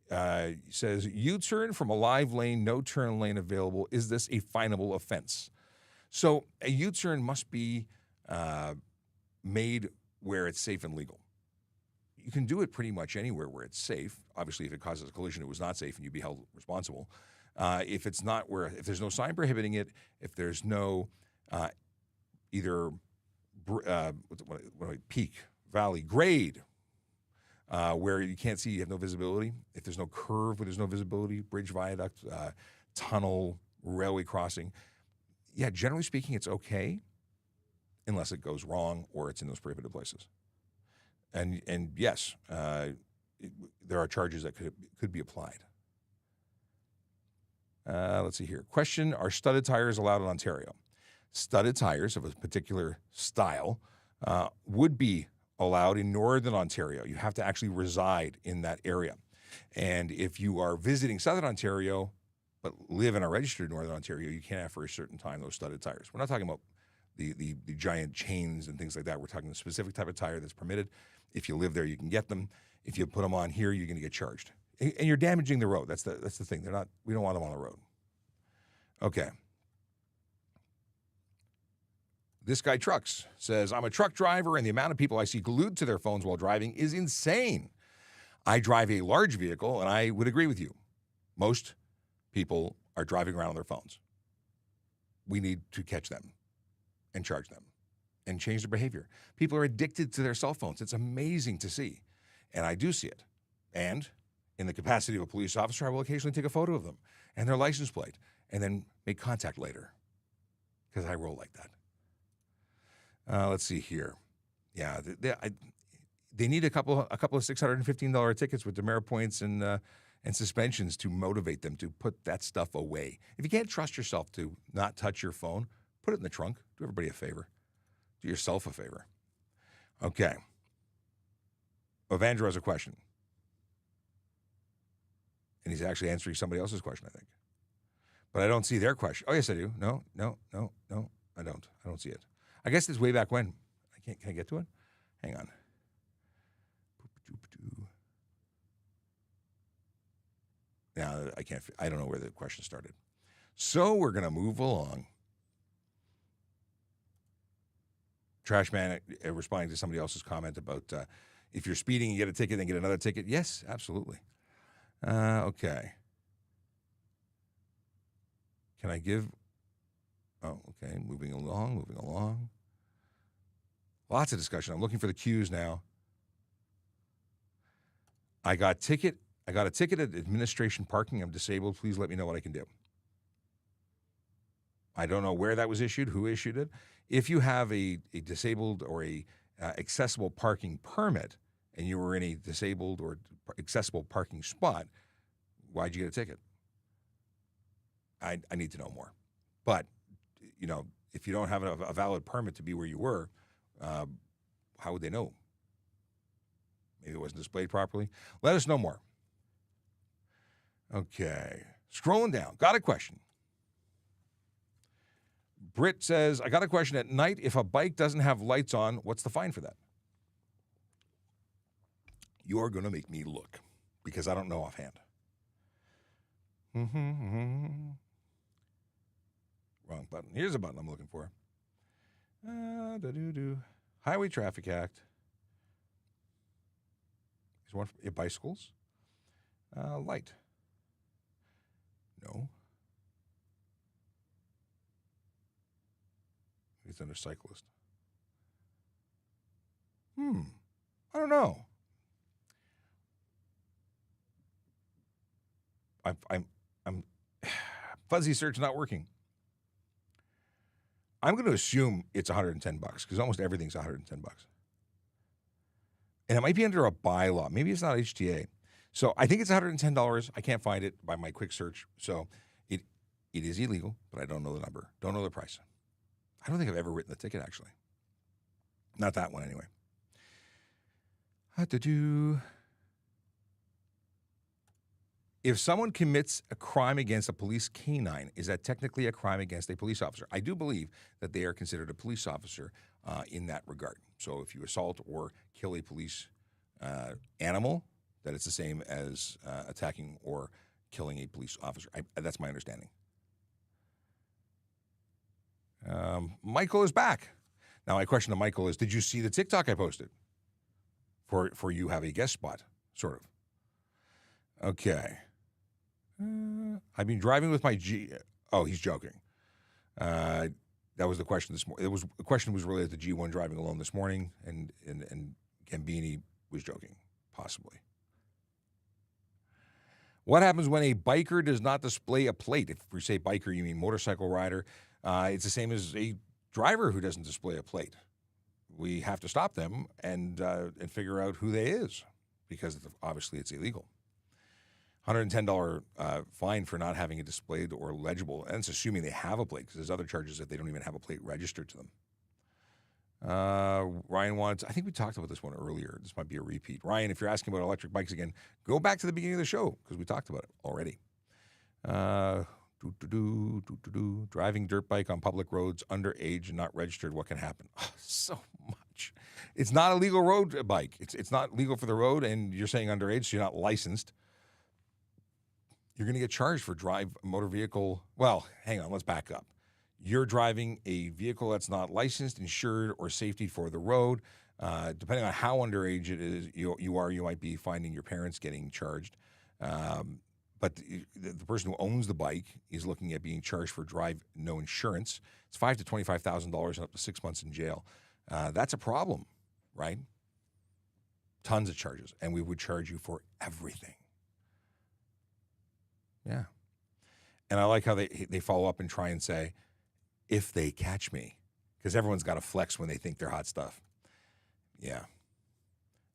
says, U-turn from a live lane, no turn lane available. Is this a finable offense? So a U-turn must be made where it's safe and legal. You can do it pretty much anywhere where it's safe. Obviously, if it causes a collision, it was not safe, and you'd be held responsible. If it's not if there's no sign prohibiting it, if there's no either peak, valley, grade, where you can't see, you have no visibility. If there's no curve where there's no visibility, bridge, viaduct, tunnel, railway crossing, yeah, generally speaking, it's okay, unless it goes wrong or it's in those prohibited places. And yes, there are charges that could be applied. Let's see here. Question, are studded tires allowed in Ontario? Studded tires of a particular style would be allowed in Northern Ontario. You have to actually reside in that area. And if you are visiting Southern Ontario, but live in a registered Northern Ontario, you can't have for a certain time those studded tires. We're not talking about the giant chains and things like that. We're talking a specific type of tire that's permitted. If you live there, you can get them. If you put them on here, you're going to get charged. And you're damaging the road. That's the thing. We don't want them on the road. Okay. This guy Trucks says, I'm a truck driver, and the amount of people I see glued to their phones while driving is insane. I drive a large vehicle, and I would agree with you. Most people are driving around on their phones. We need to catch them and charge them and change their behavior. People are addicted to their cell phones. It's amazing to see. And I do see it. And in the capacity of a police officer, I will occasionally take a photo of them and their license plate and then make contact later because I roll like that. Let's see here. Yeah, they need a couple of $615 tickets with demerit points and suspensions to motivate them to put that stuff away. If you can't trust yourself to not touch your phone, put it in the trunk. Do everybody a favor. Do yourself a favor. Okay. Evandro has a question. And he's actually answering somebody else's question, I think. But I don't see their question. Oh, yes, I do. No, I don't. I don't see it. I guess it's way back when. Can I get to it? Hang on. Now, I don't know where the question started. So we're going to move along. Trash man responding to somebody else's comment about if you're speeding, you get a ticket, then get another ticket. Yes, absolutely. Okay. Can I give? Oh, okay. Moving along. Lots of discussion. I'm looking for the cues now. I got a ticket at administration parking. I'm disabled. Please let me know what I can do. I don't know where that was issued, who issued it. If you have a disabled or a accessible parking permit and you were in a disabled or accessible parking spot, why'd you get a ticket? I need to know more. But, if you don't have a valid permit to be where you were, how would they know? Maybe it wasn't displayed properly. Let us know more. Okay. Scrolling down. Got a question. Britt says, I got a question. At night, if a bike doesn't have lights on, what's the fine for that? You're going to make me look because I don't know offhand. Wrong button. Here's a button I'm looking for. Highway Traffic Act. Is one for bicycles? Light. No. It's under cyclist. I don't know. I'm fuzzy search not working. I'm going to assume it's $110 because almost everything's $110. And it might be under a bylaw. Maybe it's not HTA. So I think it's $110. I can't find it by my quick search. So it is illegal, but I don't know the number. Don't know the price. I don't think I've ever written the ticket, actually. Not that one, anyway. If someone commits a crime against a police canine, is that technically a crime against a police officer? I do believe that they are considered a police officer in that regard. So if you assault or kill a police animal, that it's the same as attacking or killing a police officer. That's my understanding. Michael is back. Now, my question to Michael is, did you see the TikTok I posted? For you have a guest spot, sort of. Okay. I've been driving with my G. Oh, he's joking. That was the question this morning. The question was related to G1 driving alone this morning, and Gambini was joking, possibly. What happens when a biker does not display a plate? If we say biker, you mean motorcycle rider. It's the same as a driver who doesn't display a plate. We have to stop them and figure out who they is, because obviously it's illegal. $110 fine for not having it displayed or legible, and it's assuming they have a plate, because there's other charges if they don't even have a plate registered to them. Ryan wants, I think we talked about this one earlier. This might be a repeat. Ryan, if you're asking about electric bikes again, go back to the beginning of the show, because we talked about it already. Driving dirt bike on public roads, underage and not registered, what can happen? Oh, so much. It's not a legal road bike. It's not legal for the road, and you're saying underage, so you're not licensed. You're going to get charged for drive a motor vehicle. Well, hang on, let's back up. You're driving a vehicle that's not licensed, insured, or safety for the road. Depending on how underage it is, you might be finding your parents getting charged. But the person who owns the bike is looking at being charged for drive no insurance. It's $5,000 to $25,000 and up to 6 months in jail. That's a problem, right? Tons of charges, and we would charge you for everything. Yeah. And I like how they follow up and try and say, if they catch me, because everyone's got to flex when they think they're hot stuff. Yeah.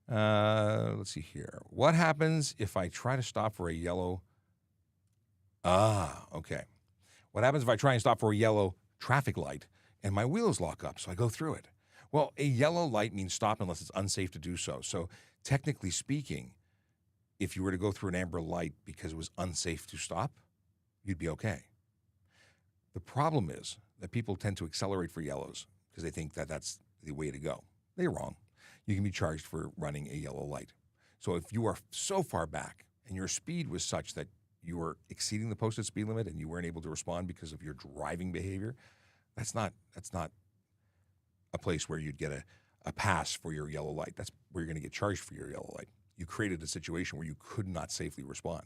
Let's see here. What happens if I try to stop for a yellow? Okay. What happens if I try and stop for a yellow traffic light and my wheels lock up, so I go through it? Well, a yellow light means stop unless it's unsafe to do so. So technically speaking, if you were to go through an amber light because it was unsafe to stop, you'd be okay. The problem is that people tend to accelerate for yellows because they think that that's the way to go. They're wrong. You can be charged for running a yellow light. So if you are so far back and your speed was such that you were exceeding the posted speed limit and you weren't able to respond because of your driving behavior, that's not a place where you'd get a pass for your yellow light. That's where you're going to get charged for your yellow light. You created a situation where you could not safely respond.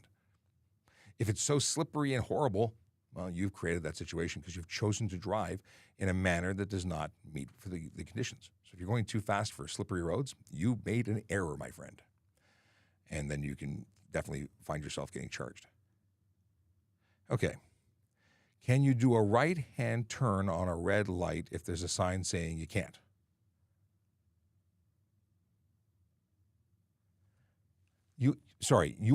If it's so slippery and horrible, well, you've created that situation because you've chosen to drive in a manner that does not meet for the conditions. So if you're going too fast for slippery roads, you made an error, my friend. And then you can definitely find yourself getting charged. Okay. Can you do a right-hand turn on a red light if there's a sign saying you can't? You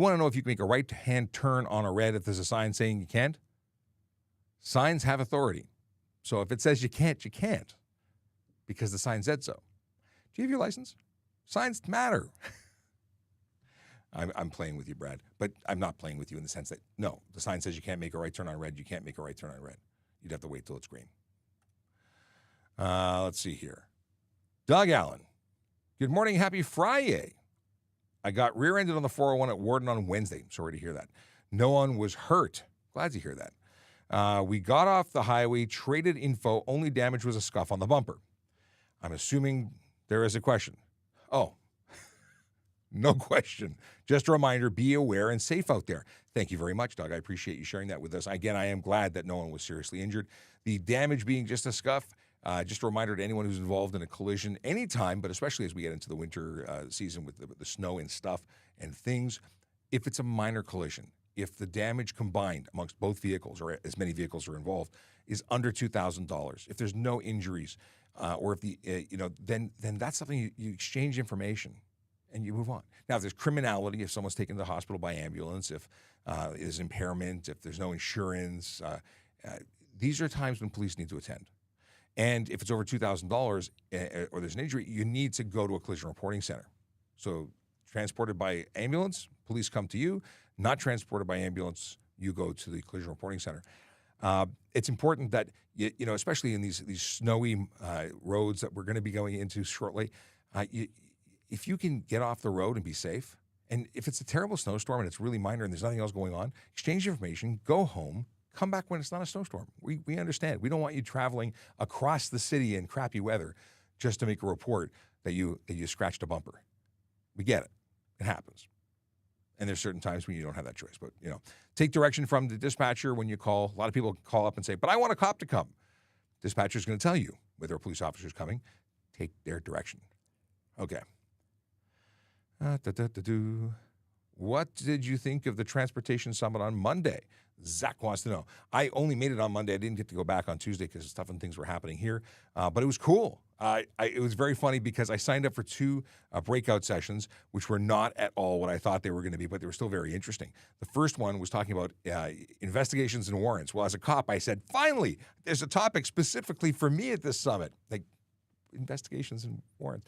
want to know if you can make a right-hand turn on a red if there's a sign saying you can't? Signs have authority. So if it says you can't, you can't, because the sign said so. Do you have your license? Signs matter. I'm playing with you, Brad, but I'm not playing with you in the sense that, no, the sign says you can't make a right turn on red. You can't make a right turn on red. You'd have to wait till it's green. Let's see here. Doug Allen. Good morning. Happy FriYAY. I got rear-ended on the 401 at Warden on Wednesday. Sorry to hear that. No one was hurt. Glad to hear that. We got off the highway, traded info. Only damage was a scuff on the bumper. I'm assuming there is a question. Oh, no question. Just a reminder, be aware and safe out there. Thank you very much, Doug. I appreciate you sharing that with us. Again, I am glad that no one was seriously injured. The damage being just a scuff, just a reminder to anyone who's involved in a collision anytime, but especially as we get into the winter season with the snow and stuff and things, if it's a minor collision, if the damage combined amongst both vehicles, or as many vehicles are involved, is under $2,000, if there's no injuries, or if then that's something you exchange information and you move on. Now, if there's criminality, if someone's taken to the hospital by ambulance, if there's impairment, if there's no insurance, these are times when police need to attend. And if it's over $2,000 or there's an injury, you need to go to a collision reporting center. So transported by ambulance, police come to you. not transported by ambulance, you go to the collision reporting center. It's important that, especially in these snowy roads that we're going to be going into shortly, if you can get off the road and be safe, and if it's a terrible snowstorm and it's really minor and there's nothing else going on, exchange information, go home, come back when it's not a snowstorm. We understand. We don't want you traveling across the city in crappy weather just to make a report that you scratched a bumper. We get it. It happens. And there's certain times when you don't have that choice. But, take direction from the dispatcher when you call. A lot of people call up and say, but I want a cop to come. Dispatcher's going to tell you whether a police officer's coming. Take their direction. Okay. What did you think of the Transportation Summit on Monday? Zach wants to know. I only made it on Monday. I didn't get to go back on Tuesday because stuff and things were happening here. But it was cool. It was very funny because I signed up for 2 breakout sessions, which were not at all what I thought they were going to be, but they were still very interesting. The first one was talking about investigations and warrants. Well, as a cop, I said, finally, there's a topic specifically for me at this summit, like investigations and warrants.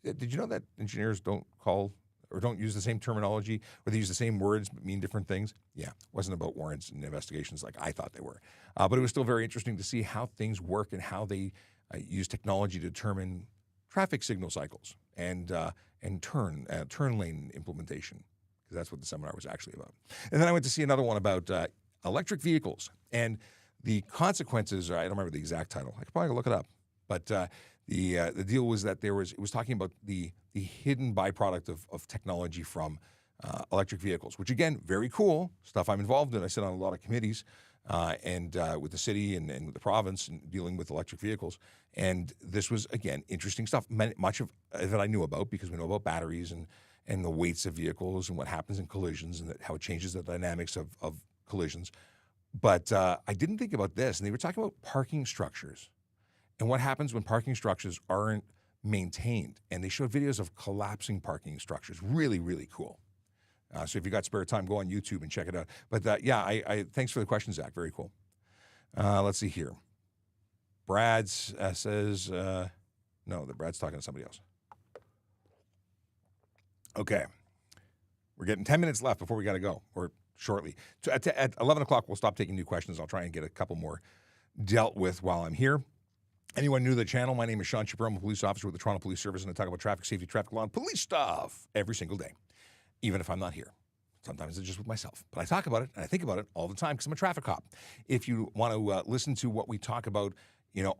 Did you know that engineers don't call or don't use the same terminology, or they use the same words but mean different things? Yeah, it wasn't about warrants and investigations like I thought they were. But it was still very interesting to see how things work and how they use technology to determine traffic signal cycles and turn lane implementation, because that's what the seminar was actually about. And then I went to see another one about electric vehicles and the consequences. I don't remember the exact title. I could probably look it up. But the deal was that it was talking about the hidden byproduct of technology from electric vehicles, which, again, very cool stuff I'm involved in. I sit on a lot of committees and with the city and with the province and dealing with electric vehicles. And this was, again, interesting stuff. Much of that I knew about because we know about batteries and the weights of vehicles and what happens in collisions and how it changes the dynamics of collisions. But I didn't think about this. And they were talking about parking structures and what happens when parking structures aren't maintained. And they showed videos of collapsing parking structures. Really, really cool. So if you got spare time, go on YouTube and check it out. But I thanks for the question, Zach. Very cool. Let's see here. Brad says, no, Brad's talking to somebody else. Okay. We're getting 10 minutes left before we got to go, or shortly. At 11 o'clock, we'll stop taking new questions. I'll try and get a couple more dealt with while I'm here. Anyone new to the channel, my name is Sean Shapiro. I'm a police officer with the Toronto Police Service, and I talk about traffic safety, traffic law, and police stuff every single day, even if I'm not here. Sometimes it's just with myself. But I talk about it, and I think about it all the time because I'm a traffic cop. If you want to listen to what we talk about,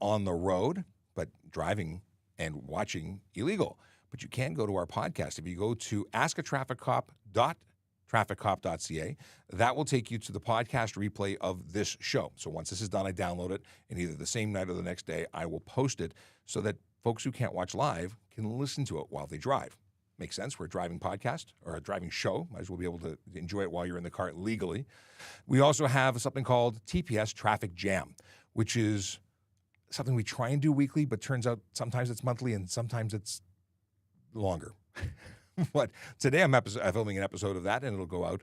on the road, but driving and watching illegal, but you can go to our podcast. If you go to askatrafficcop.trafficcop.ca, that will take you to the podcast replay of this show. So once this is done, I download it, and either the same night or the next day, I will post it so that folks who can't watch live can listen to it while they drive. Makes sense. We're a driving podcast or a driving show. Might as well be able to enjoy it while you're in the car legally. We also have something called TPS Traffic Jam, which is something we try and do weekly, but turns out sometimes it's monthly and sometimes it's longer. But today I'm filming an episode of that, and it'll go out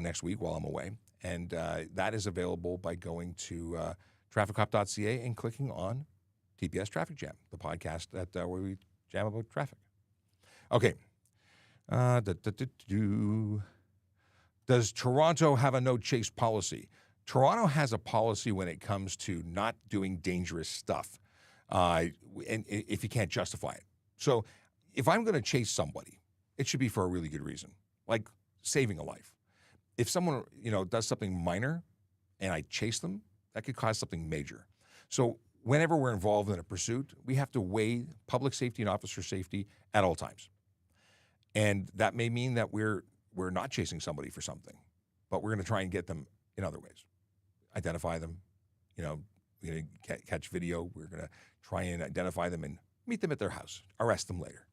next week while I'm away. And that is available by going to trafficcop.ca and clicking on TPS Traffic Jam, the podcast where we jam about traffic. Okay. Does Toronto have a no chase policy? Toronto has a policy when it comes to not doing dangerous stuff, and if you can't justify it. So if I'm going to chase somebody, it should be for a really good reason, like saving a life. If someone, does something minor and I chase them, that could cause something major. So whenever we're involved in a pursuit, we have to weigh public safety and officer safety at all times. And that may mean that we're not chasing somebody for something, but we're going to try and get them in other ways. Identify them, we're going to catch video. We're going to try and identify them and meet them at their house, arrest them later.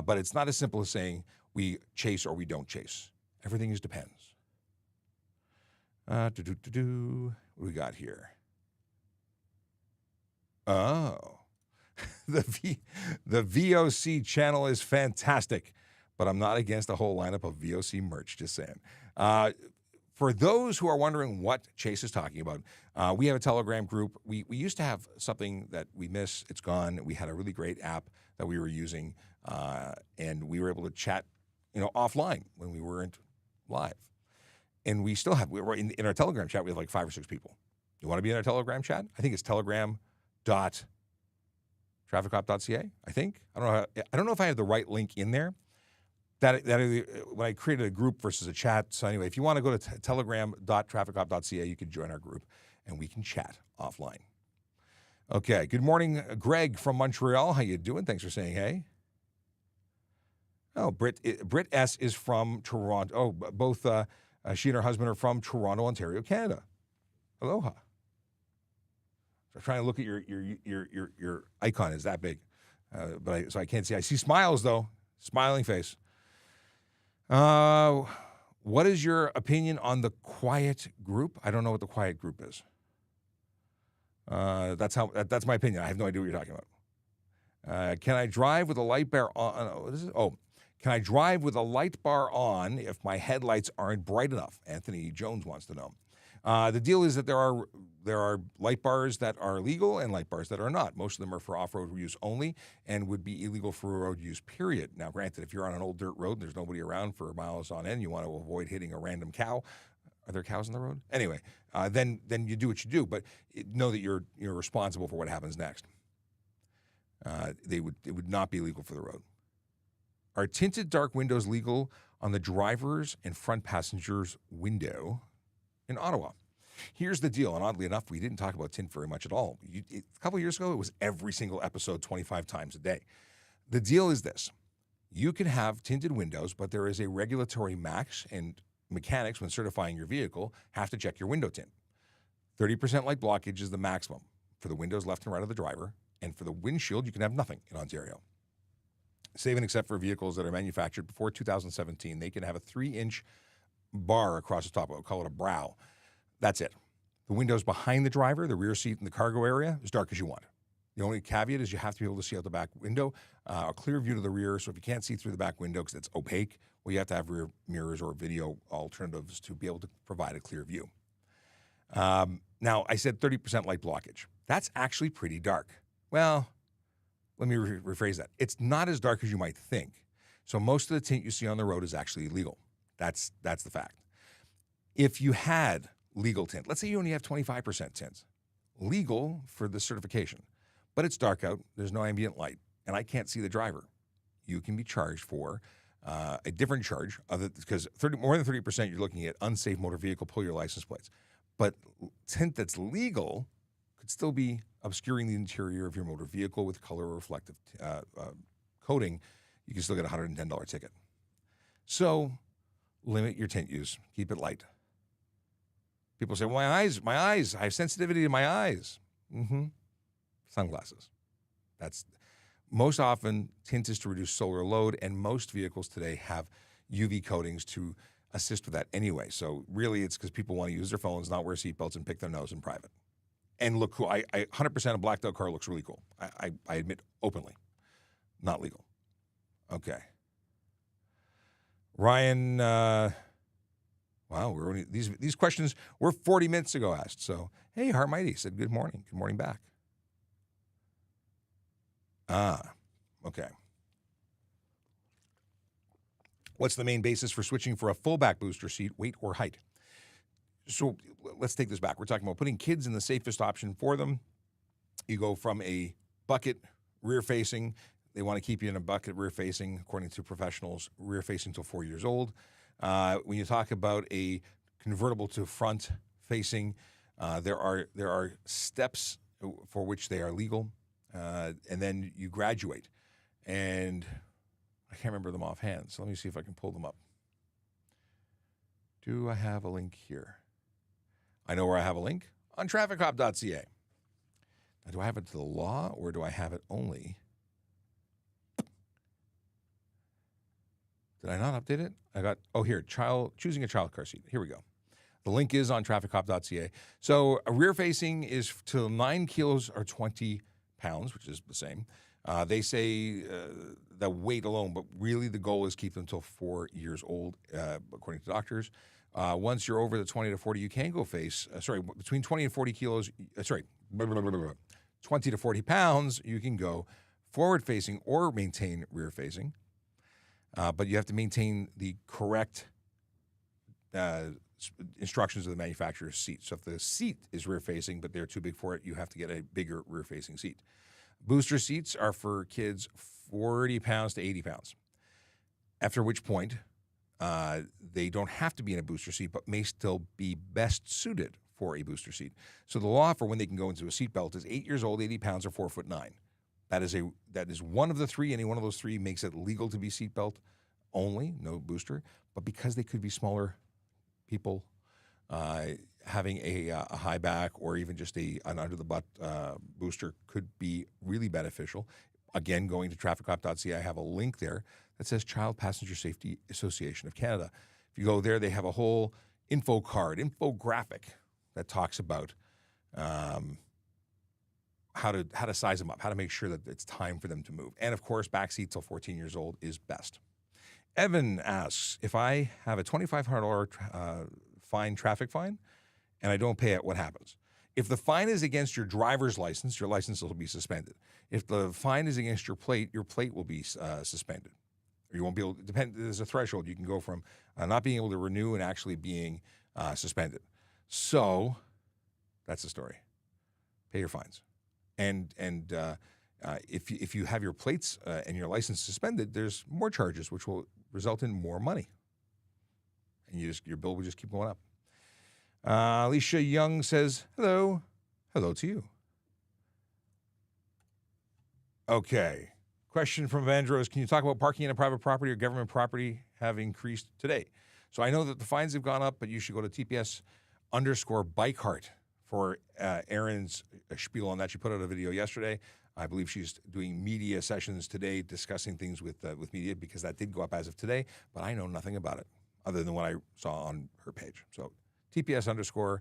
But it's not as simple as saying we chase or we don't chase. Everything depends. What do we got here? Oh, the VOC channel is fantastic, but I'm not against a whole lineup of VOC merch, just saying. For those who are wondering what Chase is talking about, we have a Telegram group. We used to have something that we miss. It's gone. We had a really great app that we were using, and we were able to chat, offline when we weren't live. And we're in our Telegram chat, we have like 5 or 6 people. You want to be in our Telegram chat? I think it's telegram.trafficcop.ca, I think. I don't know if I have the right link in there. When I created a group versus a chat. So anyway, if you want to go to telegram.trafficcop.ca, you can join our group and we can chat offline. Okay. Good morning, Greg from Montreal. How you doing? Thanks for saying hey. Oh, Britt S is from Toronto. Oh, both she and her husband are from Toronto, Ontario, Canada. Aloha. So I'm trying to look at your icon. Is that big? So I can't see. I see smiles though. Smiling face. What is your opinion on the quiet group? I don't know what the quiet group is. That's my opinion. I have no idea what you're talking about. Can I drive with a light bar on? Can I drive with a light bar on if my headlights aren't bright enough? Anthony Jones wants to know. The deal is that there are light bars that are legal and light bars that are not. Most of them are for off-road use only and would be illegal for road use, period. Now, granted, if you're on an old dirt road and there's nobody around for miles on end, you want to avoid hitting a random cow. Are there cows on the road? Anyway, then you do what you do, but know that you're responsible for what happens next. It would not be legal for the road. Are tinted dark windows legal on the driver's and front passenger's window in Ottawa? Here's the deal, and oddly enough, we didn't talk about tint very much at all. A couple of years ago, it was every single episode 25 times a day. The deal is this. You can have tinted windows, but there is a regulatory max, and mechanics, when certifying your vehicle, have to check your window tint. 30% light blockage is the maximum for the windows left and right of the driver, and for the windshield, you can have nothing in Ontario. Save and except for vehicles that are manufactured before 2017, they can have a 3-inch bar across the top. We'll call it a brow. That's it. The windows behind the driver, the rear seat, and the cargo area, as dark as you want. The only caveat is you have to be able to see out the back window, a clear view to the rear. So if you can't see through the back window because it's opaque, well, you have to have rear mirrors or video alternatives to be able to provide a clear view. Now, I said 30% light blockage. That's actually pretty dark. Well, let me rephrase that. It's not as dark as you might think. So most of the tint you see on the road is actually illegal. That's the fact. If you had legal tint, let's say you only have 25% tint, legal for the certification, but it's dark out, there's no ambient light, and I can't see the driver, you can be charged for a different charge, because more than 30% you're looking at unsafe motor vehicle, pull your license plates. But tint that's legal could still be obscuring the interior of your motor vehicle with color or reflective coating. You can still get a $110 ticket. So limit your tint use. Keep it light. People say, well, my eyes, I have sensitivity to my eyes. Sunglasses. That's most often tint is to reduce solar load, and most vehicles today have UV coatings to assist with that anyway. So really it's because people want to use their phones, not wear seatbelts, and pick their nose in private. And look cool. I 100% a blacked out car looks really cool. I admit openly. Not legal. Okay. Ryan, wow, we're only these questions were 40 minutes ago asked. So, hey, Heart Mighty said good morning. Good morning back. Okay. What's the main basis for switching for a full back booster seat, weight or height? So let's take this back. We're talking about putting kids in the safest option for them. You go from a bucket rear facing. They want to keep you in a bucket rear facing, according to professionals, rear facing till 4 years old. When you talk about a convertible to front facing, there are steps for which they are legal, and then you graduate. And I can't remember them offhand, so let me see if I can pull them up. Do I have a link here? I know where I have a link, on trafficcop.ca. Now, do I have it to the law, or do I have it only? Did I not update it? Here, choosing a child car seat. Here we go. The link is on trafficcop.ca. So a rear facing is till 9 kilos or 20 pounds, which is the same. They say the weight alone, but really the goal is keep them until 4 years old, according to doctors. Once you're over the 20 to 40, you can go between 20 and 40 kilos, 20 to 40 pounds, you can go forward facing or maintain rear facing. But you have to maintain the correct instructions of the manufacturer's seat. So if the seat is rear-facing, but they're too big for it, you have to get a bigger rear-facing seat. Booster seats are for kids 40 pounds to 80 pounds, after which point they don't have to be in a booster seat, but may still be best suited for a booster seat. So the law for when they can go into a seat belt is 8 years old, 80 pounds, or 4'9". That is one of the three. Any one of those three makes it legal to be seat belt only, no booster. But because they could be smaller people, having a high back or even just an under the butt booster could be really beneficial. Again, going to trafficcop.ca, I have a link there that says Child Passenger Safety Association of Canada. If you go there, they have a whole infographic that talks about how to size them up, how to make sure that it's time for them to move. And of course, back seat till 14 years old is best. Evan asks, if I have a $2,500 traffic fine and I don't pay it, what happens? If the fine is against your driver's license, your license will be suspended. If the fine is against your plate will be suspended. Or you won't be able to, there's a threshold. You can go from not being able to renew and actually being suspended. So that's the story. Pay your fines. And if you have your plates and your license suspended, there's more charges, which will result in more money. And your bill will just keep going up. Alicia Young says, hello. Hello to you. Okay. Question from Vandros. Can you talk about parking in a private property or government property have increased today? So I know that the fines have gone up, but you should go to TPS_bike for Erin's spiel on that. She put out a video yesterday. I believe she's doing media sessions today discussing things with media because that did go up as of today, but I know nothing about it other than what I saw on her page. So TPS_bikehart.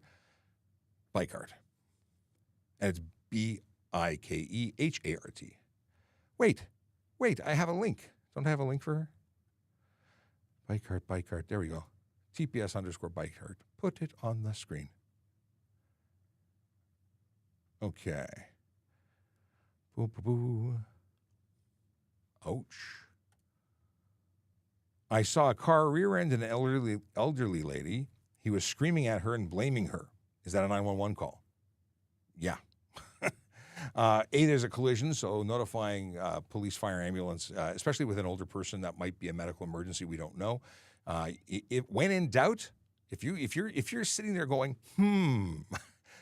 And it's BIKEHART. Wait, I have a link. Don't I have a link for her? Bikehart. There we go. TPS_bikehart. Put it on the screen. Okay. Boo. Ouch. I saw a car rear-end an elderly lady. He was screaming at her and blaming her. Is that a 911 call? Yeah. There's a collision, so notifying police, fire, ambulance, especially with an older person, that might be a medical emergency. We don't know. When in doubt, if you're sitting there going,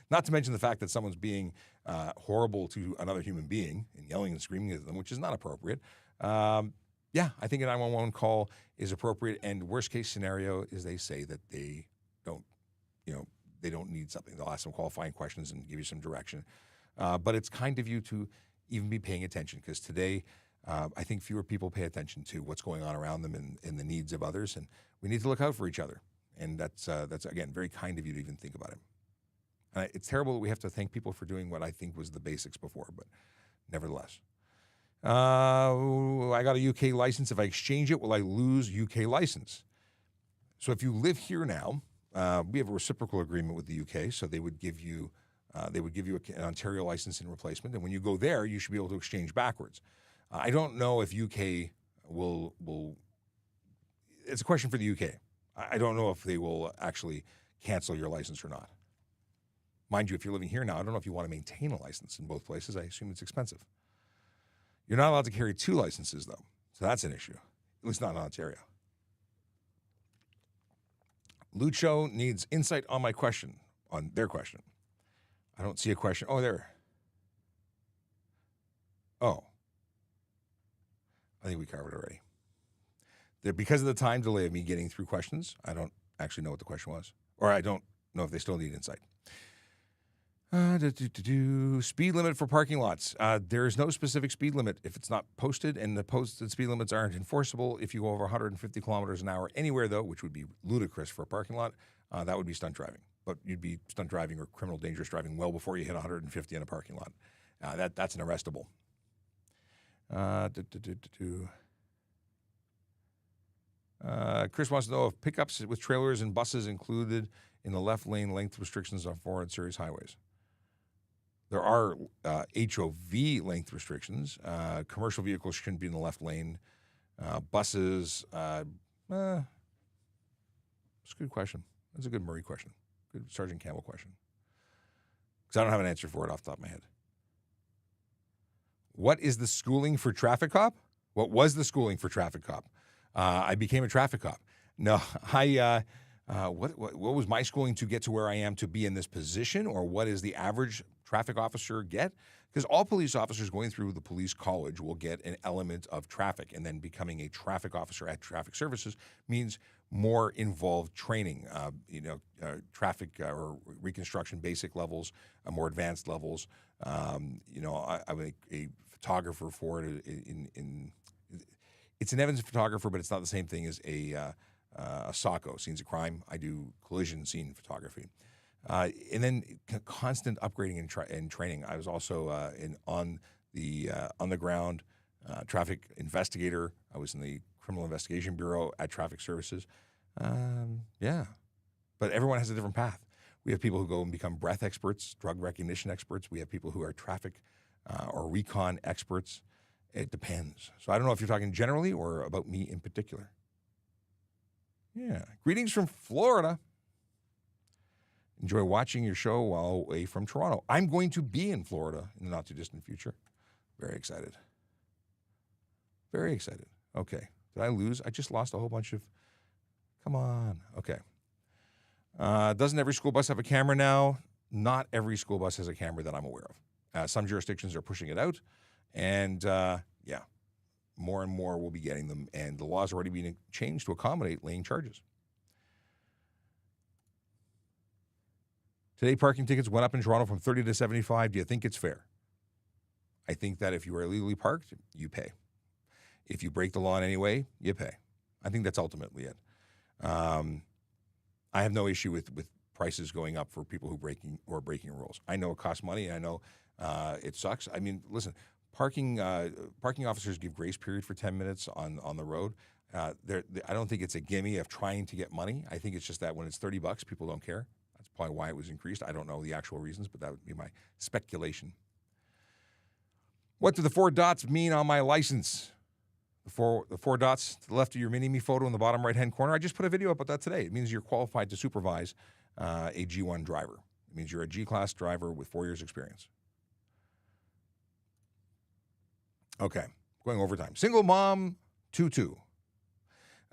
not to mention the fact that someone's being horrible to another human being and yelling and screaming at them, which is not appropriate. I think a 911 call is appropriate. And worst case scenario is they say that they don't need something. They'll ask some qualifying questions and give you some direction. But it's kind of you to even be paying attention, because today I think fewer people pay attention to what's going on around them and the needs of others. And we need to look out for each other. And that's again, very kind of you to even think about it. It's terrible that we have to thank people for doing what I think was the basics before, but nevertheless. I got a UK license. If I exchange it, will I lose UK license? So if you live here now, we have a reciprocal agreement with the UK, so they would give you an Ontario license in replacement, and when you go there, you should be able to exchange backwards. I don't know if UK will. It's a question for the UK. I don't know if they will actually cancel your license or not. Mind you, if you're living here now, I don't know if you want to maintain a license in both places. I assume it's expensive. You're not allowed to carry two licenses, though, so that's an issue, at least not in Ontario. Lucho needs insight on their question. I don't see a question. Oh, there. Oh. I think we covered it already. Because of the time delay of me getting through questions, I don't actually know what the question was. Or I don't know if they still need insight. Speed limit for parking lots. There is no specific speed limit if it's not posted, and the posted speed limits aren't enforceable if you go over 150 kilometers an hour anywhere, though, which would be ludicrous for a parking lot. That would be stunt driving. But you'd be stunt driving or criminal dangerous driving well before you hit 150 in a parking lot. That's an arrestable. Chris wants to know if pickups with trailers and buses included in the left lane length restrictions on foreign series highways. There are HOV length restrictions. Commercial vehicles shouldn't be in the left lane. Buses, it's a good question. That's a good Murray question. Good Sergeant Campbell question. Because I don't have an answer for it off the top of my head. What is the schooling for traffic cop? What was the schooling for traffic cop? I became a traffic cop. No, what was my schooling to get to where I am to be in this position, or what is the average traffic officer get? Because all police officers going through the police college will get an element of traffic, and then becoming a traffic officer at traffic services means more involved training, traffic or reconstruction basic levels, more advanced levels. I'm a photographer for it. It's an evidence photographer, but it's not the same thing as a SOCO, scenes of crime. I do collision scene photography. And then constant upgrading and training. I was also on the ground traffic investigator. I was in the Criminal Investigation Bureau at Traffic Services. But everyone has a different path. We have people who go and become breath experts, drug recognition experts. We have people who are traffic or recon experts. It depends. So I don't know if you're talking generally or about me in particular. Yeah. Greetings from Florida. Enjoy watching your show while away from Toronto. I'm going to be in Florida in the not too distant future. Very excited. Very excited. Okay. Did I lose? I just lost a whole bunch of... Come on. Okay. Doesn't every school bus have a camera now? Not every school bus has a camera that I'm aware of. Some jurisdictions are pushing it out. And, more and more will be getting them. And the laws are already being changed to accommodate laying charges. Today, parking tickets went up in Toronto from 30 to 75. Do you think it's fair? I think that if you are illegally parked, you pay. If you break the law in any way, you pay. I think that's ultimately it. I have no issue with prices going up for people who are breaking rules. I know it costs money, and I know it sucks. I mean, listen, parking officers give grace period for 10 minutes on the road. I don't think it's a gimme of trying to get money. I think it's just that when it's $30, people don't care. That's probably why it was increased. I don't know the actual reasons, but that would be my speculation. What do the 4 dots mean on my license? The four dots to the left of your mini-me photo in the bottom right-hand corner. I just put a video up about that today. It means you're qualified to supervise a G1 driver. It means you're a G-class driver with 4 years experience. Okay, going overtime. Single mom, 2-2.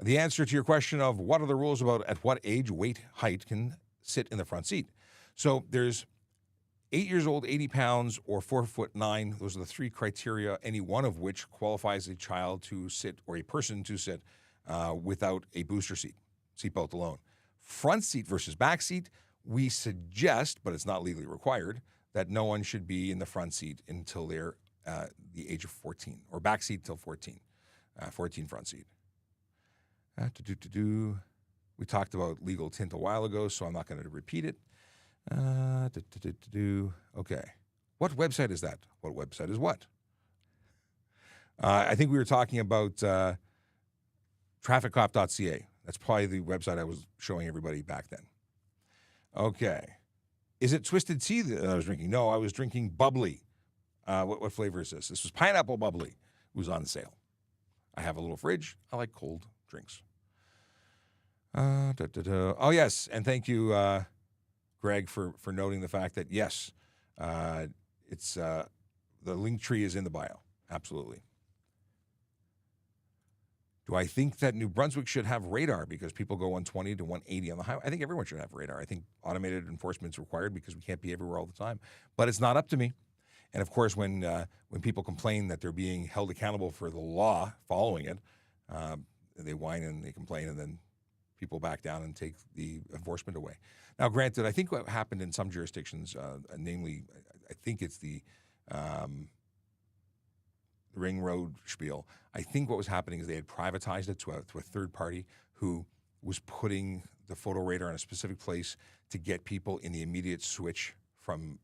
The answer to your question of what are the rules about at what age, weight, height can sit in the front seat. So there's 8 years old, 80 pounds, or 4'9". Those are the 3 criteria, any one of which qualifies a child to sit or a person to sit without a booster seatbelt alone. Front seat versus back seat, we suggest, but it's not legally required, that no one should be in the front seat until they're the age of 14, or back seat till 14, 14 front seat. We talked about legal tint a while ago, so I'm not going to repeat it. Okay. What website is that? What website is what? I think we were talking about trafficcop.ca. That's probably the website I was showing everybody back then. Okay. Is it Twisted Tea that I was drinking? No, I was drinking bubbly. What flavor is this? This was pineapple bubbly. It was on sale. I have a little fridge. I like cold drinks. Oh, yes. And thank you, Greg, for noting the fact that, yes, it's the link tree is in the bio. Absolutely. Do I think that New Brunswick should have radar because people go 120 to 180 on the highway? I think everyone should have radar. I think automated enforcement is required because we can't be everywhere all the time. But it's not up to me. And, of course, when people complain that they're being held accountable for the law following it, they whine and they complain, and then people back down and take the enforcement away. Now, granted, I think what happened in some jurisdictions, namely, I think it's the Ring Road spiel, I think what was happening is they had privatized it to a third party who was putting the photo radar in a specific place to get people in the immediate switch from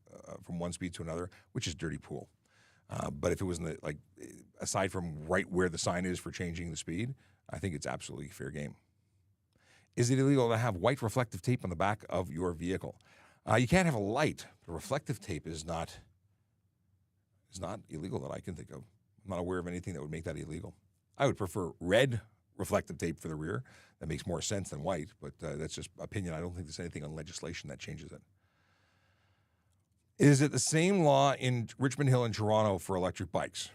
one speed to another, which is dirty pool. But if it was aside from right where the sign is for changing the speed, I think it's absolutely fair game. Is it illegal to have white reflective tape on the back of your vehicle? You can't have a light. The reflective tape is not illegal that I can think of. I'm not aware of anything that would make that illegal. I would prefer red reflective tape for the rear. That makes more sense than white, but that's just opinion. I don't think there's anything on legislation that changes it. Is it the same law in Richmond Hill and Toronto for electric bikes?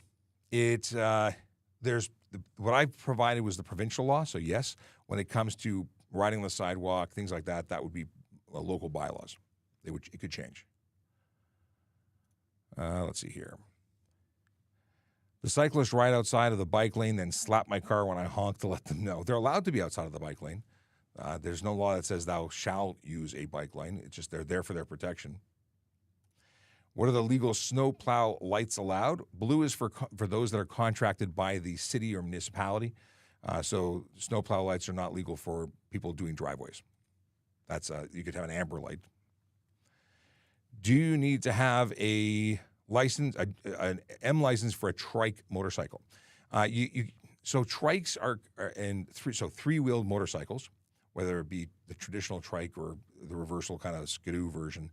What I provided was the provincial law, so yes. When it comes to riding on the sidewalk, things like that, that would be local bylaws. It could change. Let's see here. The cyclists ride outside of the bike lane, then slap my car when I honk to let them know. They're allowed to be outside of the bike lane. There's no law that says thou shalt use a bike lane. It's just they're there for their protection. What are the legal snowplow lights allowed? Blue is for those that are contracted by the city or municipality. So snowplow lights are not legal for people doing driveways. That's you could have an amber light. Do you need to have a license, an M license for a trike motorcycle? So trikes are three-wheeled motorcycles, whether it be the traditional trike or the reversal kind of skidoo version.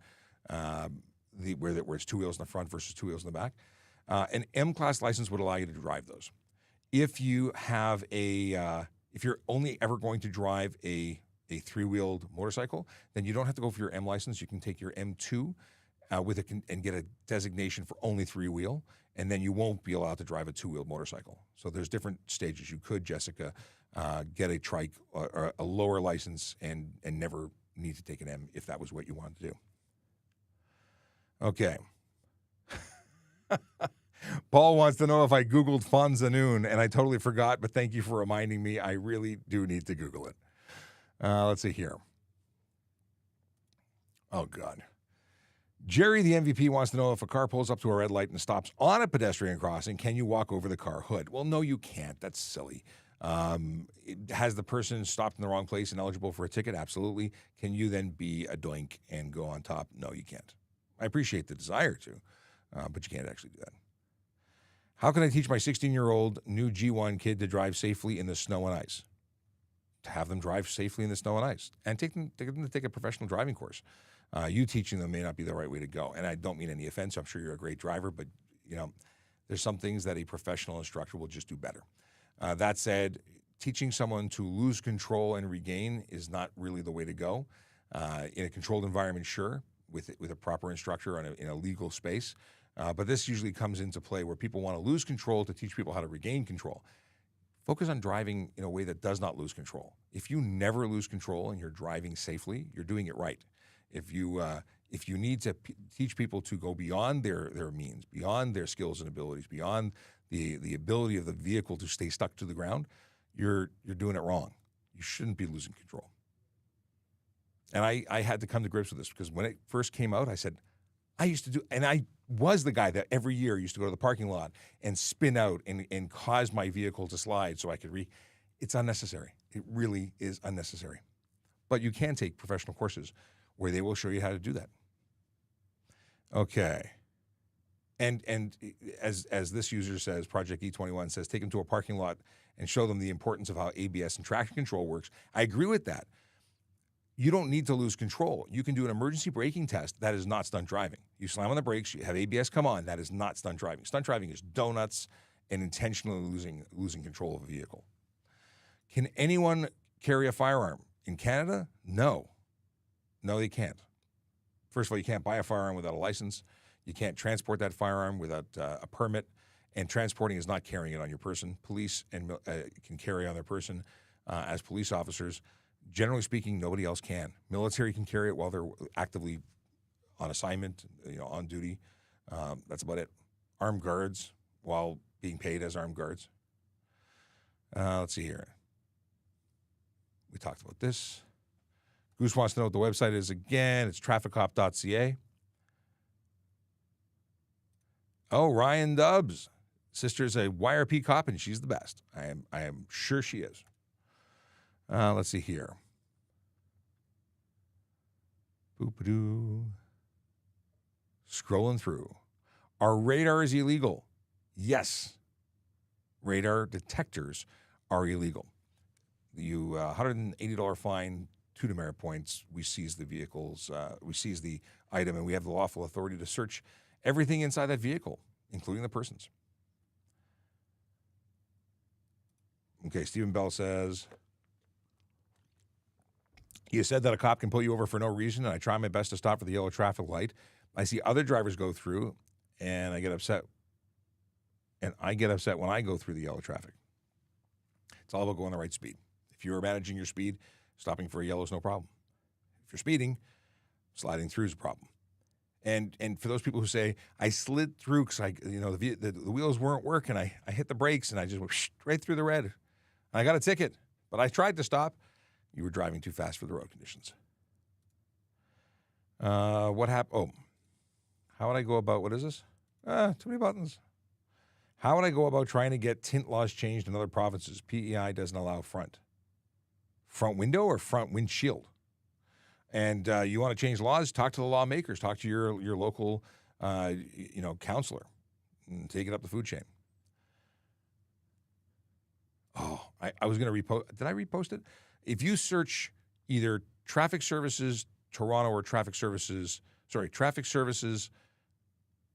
Where it's two wheels in the front versus two wheels in the back. An M-class license would allow you to drive those. If you have if you're only ever going to drive a three-wheeled motorcycle, then you don't have to go for your M license. You can take your M2 and get a designation for only three-wheel, and then you won't be allowed to drive a two-wheeled motorcycle. So there's different stages. You could, Jessica, get a trike or a lower license and never need to take an M if that was what you wanted to do. Okay. Paul wants to know if I Googled Fonzanoon, and I totally forgot, but thank you for reminding me. I really do need to Google it. Let's see here. Oh, God. Jerry, the MVP, wants to know if a car pulls up to a red light and stops on a pedestrian crossing, can you walk over the car hood? Well, no, you can't. That's silly. Has the person stopped in the wrong place and eligible for a ticket? Absolutely. Can you then be a doink and go on top? No, you can't. I appreciate the desire to, but you can't actually do that. How can I teach my 16-year-old new G1 kid to drive safely in the snow and ice? To have them drive safely in the snow and ice, and take them to take a professional driving course. You teaching them may not be the right way to go, and I don't mean any offense. I'm sure you're a great driver, but there's some things that a professional instructor will just do better. That said, teaching someone to lose control and regain is not really the way to go. In a controlled environment, sure. With a proper instructor in a legal space. But this usually comes into play where people want to lose control to teach people how to regain control. Focus on driving in a way that does not lose control. If you never lose control and you're driving safely, you're doing it right. If you need to teach people to go beyond their means, beyond their skills and abilities, beyond the ability of the vehicle to stay stuck to the ground, you're doing it wrong. You shouldn't be losing control. And I had to come to grips with this because when it first came out, I said, I was the guy that every year used to go to the parking lot and spin out and cause my vehicle to slide so I could It's unnecessary. It really is unnecessary. But you can take professional courses where they will show you how to do that. Okay. And as this user says, Project E21 says, take them to a parking lot and show them the importance of how ABS and traction control works. I agree with that. You don't need to lose control. You can do an emergency braking test. That is not stunt driving. You slam on the brakes, you have ABS come on. That is not stunt driving. Stunt driving is donuts and intentionally losing control of a vehicle. Can anyone carry a firearm? In Canada, no. No, they can't. First of all, you can't buy a firearm without a license. You can't transport that firearm without a permit. And transporting is not carrying it on your person. Police can carry on their person as police officers. Generally speaking, nobody else can. Military can carry it while they're actively on assignment, on duty. That's about it. Armed guards while being paid as armed guards. Let's see here. We talked about this. Goose wants to know what the website is again. It's trafficcop.ca. Oh, Ryan Dubs. Sister's a YRP cop, and she's the best. I am sure she is. Let's see here. Boop-a-doo. Scrolling through. Are radars illegal? Yes. Radar detectors are illegal. You $180 fine, 2 demerit points. We seize the vehicles. We seize the item, and we have the lawful authority to search everything inside that vehicle, including the persons. Okay, Stephen Bell says, you said that a cop can pull you over for no reason, and I try my best to stop for the yellow traffic light. I see other drivers go through, and I get upset. And I get upset when I go through the yellow traffic. It's all about going the right speed. If you're managing your speed, stopping for a yellow is no problem. If you're speeding, sliding through is a problem. And for those people who say, I slid through because the wheels weren't working, I hit the brakes and I just went right through the red. I got a ticket, but I tried to stop. You were driving too fast for the road conditions. What happened? Oh, how would I go about, what is this? Too many buttons. How would I go about trying to get tint laws changed in other provinces? PEI doesn't allow front window or front windshield. And you want to change laws? Talk to the lawmakers. Talk to your local, counselor, and take it up the food chain. Oh, I was going to repost. Did I repost it? If you search either Traffic Services Toronto or Traffic Services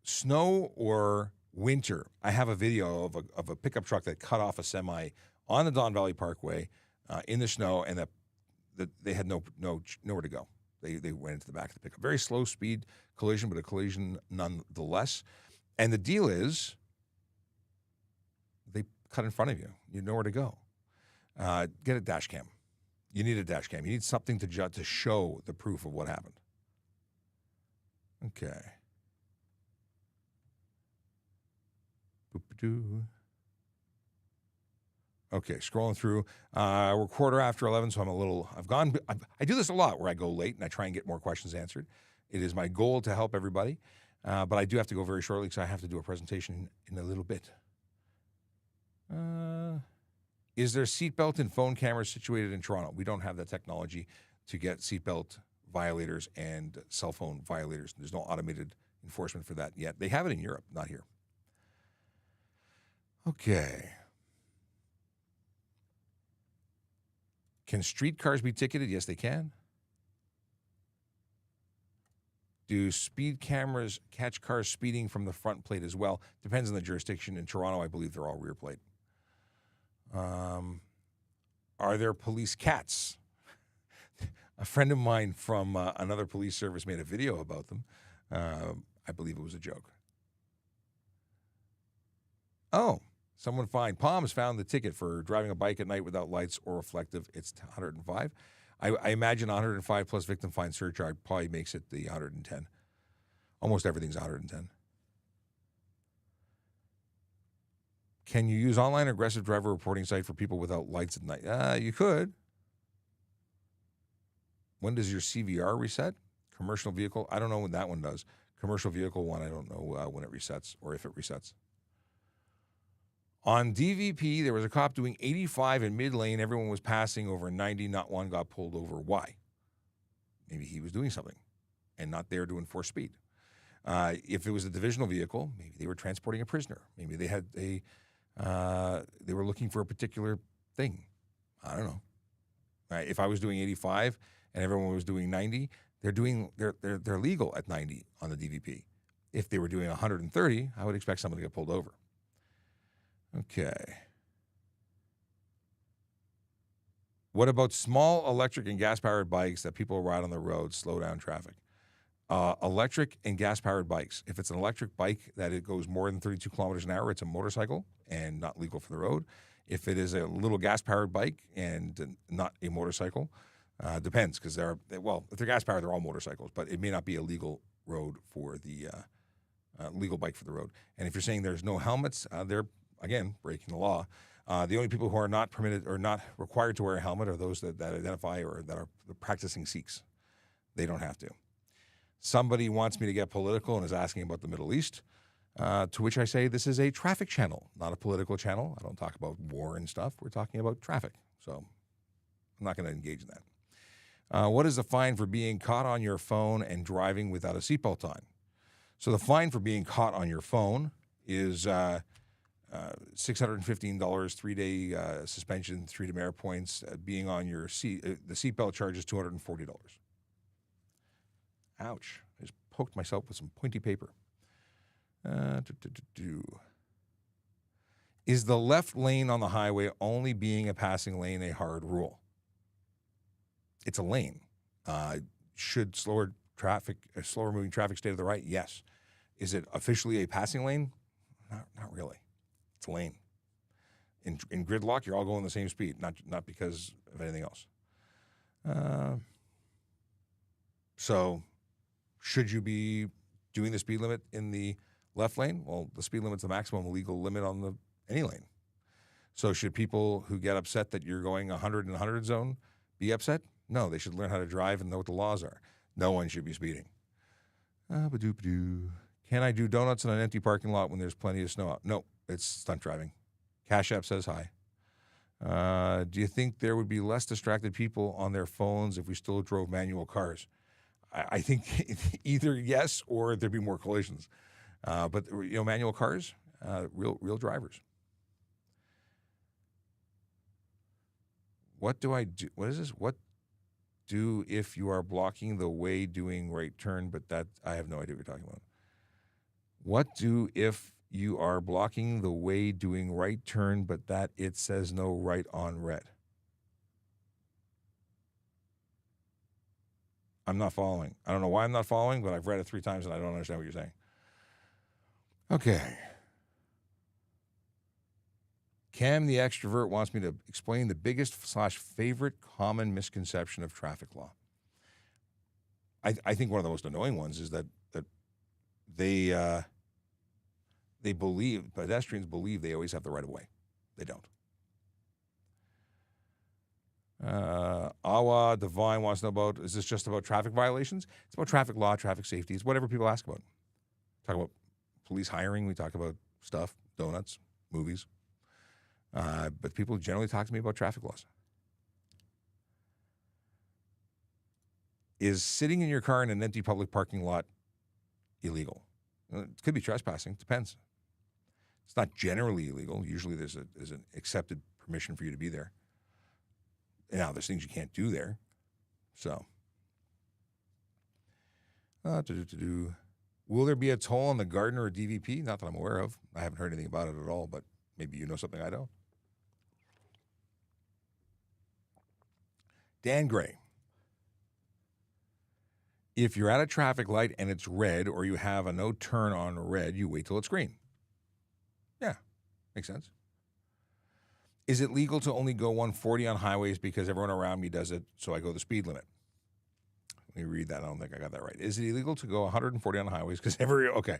snow or winter, I have a video of a pickup truck that cut off a semi on the Don Valley Parkway in the snow, and that they had nowhere to go. They went into the back of the pickup. Very slow speed collision, but a collision nonetheless. And the deal is, they cut in front of you. You know where to go. Get a dash cam. You need a dash cam. You need something to show the proof of what happened. Okay. Boop-a-doo. Okay, scrolling through. We're 11:15, so I do this a lot where I go late and I try and get more questions answered. It is my goal to help everybody, but I do have to go very shortly because I have to do a presentation in a little bit. Is there seatbelt and phone cameras situated in Toronto? We don't have that technology to get seatbelt violators and cell phone violators. There's no automated enforcement for that yet. They have it in Europe, not here. Okay. Can street cars be ticketed? Yes, they can. Do speed cameras catch cars speeding from the front plate as well? Depends on the jurisdiction. In Toronto, I believe they're all rear plate. Are there police cats? A friend of mine from another police service made a video about them. I believe it was a joke. Oh, someone fined. Palms found the ticket for driving a bike at night without lights or reflective. It's $105. I imagine 105 plus victim fine surcharge probably makes it the 110. Almost everything's 110. Can you use online aggressive driver reporting site for people without lights at night? You could. When does your CVR reset? Commercial vehicle? I don't know when that one does. Commercial vehicle one, I don't know when it resets or if it resets. On DVP, there was a cop doing 85 in mid-lane. Everyone was passing over 90. Not one got pulled over. Why? Maybe he was doing something and not there to enforce speed. If it was a divisional vehicle, maybe they were transporting a prisoner. Maybe they had they were looking for a particular thing. I don't know. If I was doing 85 and everyone was doing 90, they're legal at 90 on the DVP. If they were doing 130, I would expect someone to get pulled over. Okay. What about small electric and gas-powered bikes that people ride on the road, slow down traffic? Electric and gas-powered bikes. If it's an electric bike that it goes more than 32 kilometers an hour, it's a motorcycle and not legal for the road. If it is a little gas-powered bike and not a motorcycle, depends because if they're gas-powered, they're all motorcycles, but it may not be a legal road for the legal bike for the road. And if you're saying there's no helmets, they're again breaking the law. The only people who are not permitted or not required to wear a helmet are those that identify or that are practicing Sikhs. They don't have to. Somebody wants me to get political and is asking about the Middle East, to which I say this is a traffic channel, not a political channel. I don't talk about war and stuff. We're talking about traffic. So I'm not going to engage in that. What is the fine for being caught on your phone and driving without a seatbelt on? So the fine for being caught on your phone is $615, 3-day suspension, 3 demerit points. Being on your seat, the seatbelt charge is $240. Ouch! I just poked myself with some pointy paper. Is the left lane on the highway only being a passing lane a hard rule? It's a lane. Should slower moving traffic stay to the right? Yes. Is it officially a passing lane? Not really. It's a lane. In gridlock, you're all going the same speed, not because of anything else. So should you be doing the speed limit in the left lane? Well, the speed limit's the maximum legal limit on any lane. So should people who get upset that you're going 100 in the 100 zone be upset? No, they should learn how to drive and know what the laws are. No one should be speeding. Can I do donuts in an empty parking lot when there's plenty of snow out? No, it's stunt driving. Cash App says hi. Do you think there would be less distracted people on their phones if we still drove manual cars? I think either yes or there'd be more collisions. But manual cars, real drivers. What do I do? What is this? What do if you are blocking the way doing right turn? But that I have no idea what you're talking about. What do if you are blocking the way doing right turn, but that it says no right on red? I'm not following. I don't know why I'm not following, but I've read it 3 times and I don't understand what you're saying. Okay. Cam the extrovert wants me to explain the biggest/favorite common misconception of traffic law. I think one of the most annoying ones is that pedestrians believe they always have the right of way. They don't. Awa Divine wants to know about, is this just about traffic violations? It's about traffic law, traffic safety. It's whatever people ask about. Talk about police hiring. We talk about stuff, donuts, movies. But people generally talk to me about traffic laws. Is sitting in your car in an empty public parking lot illegal? It could be trespassing. Depends. It's not generally illegal. Usually there's an accepted permission for you to be there. Now, there's things you can't do there. So, will there be a toll on the Gardner or DVP? Not that I'm aware of. I haven't heard anything about it at all, but maybe you know something I don't. Dan Gray. If you're at a traffic light and it's red or you have a no turn on red, you wait till it's green. Yeah, makes sense. Is it legal to only go 140 on highways because everyone around me does it, so I go the speed limit? Let me read that. I don't think I got that right. Is it illegal to go 140 on highways because okay.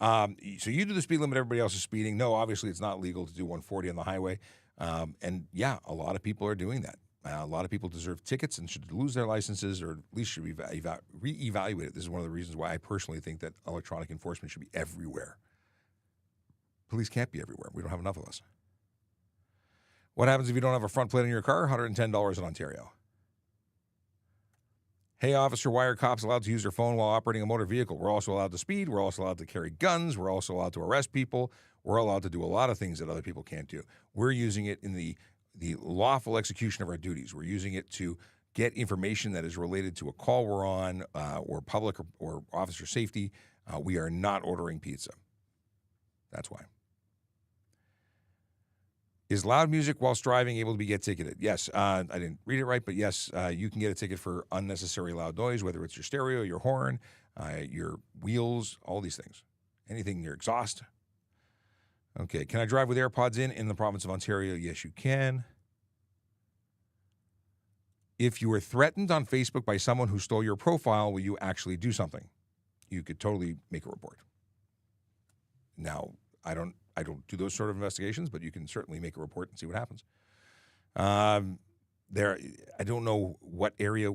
So you do the speed limit, everybody else is speeding. No, obviously it's not legal to do 140 on the highway. And yeah, a lot of people are doing that. A lot of people deserve tickets and should lose their licenses or at least should be reevaluated. This is one of the reasons why I personally think that electronic enforcement should be everywhere. Police can't be everywhere. We don't have enough of us. What happens if you don't have a front plate on your car? $110 in Ontario. Hey, officer, why are cops allowed to use their phone while operating a motor vehicle? We're also allowed to speed. We're also allowed to carry guns. We're also allowed to arrest people. We're allowed to do a lot of things that other people can't do. We're using it in the lawful execution of our duties. We're using it to get information that is related to a call we're on or public or officer safety. We are not ordering pizza. That's why. Is loud music whilst driving able to get ticketed? Yes. I didn't read it right, but yes, you can get a ticket for unnecessary loud noise, whether it's your stereo, your horn, your wheels, all these things. Anything, your exhaust. Okay. Can I drive with AirPods in the province of Ontario? Yes, you can. If you were threatened on Facebook by someone who stole your profile, will you actually do something? You could totally make a report. Now, I don't do those sort of investigations, but you can certainly make a report and see what happens. I don't know what area,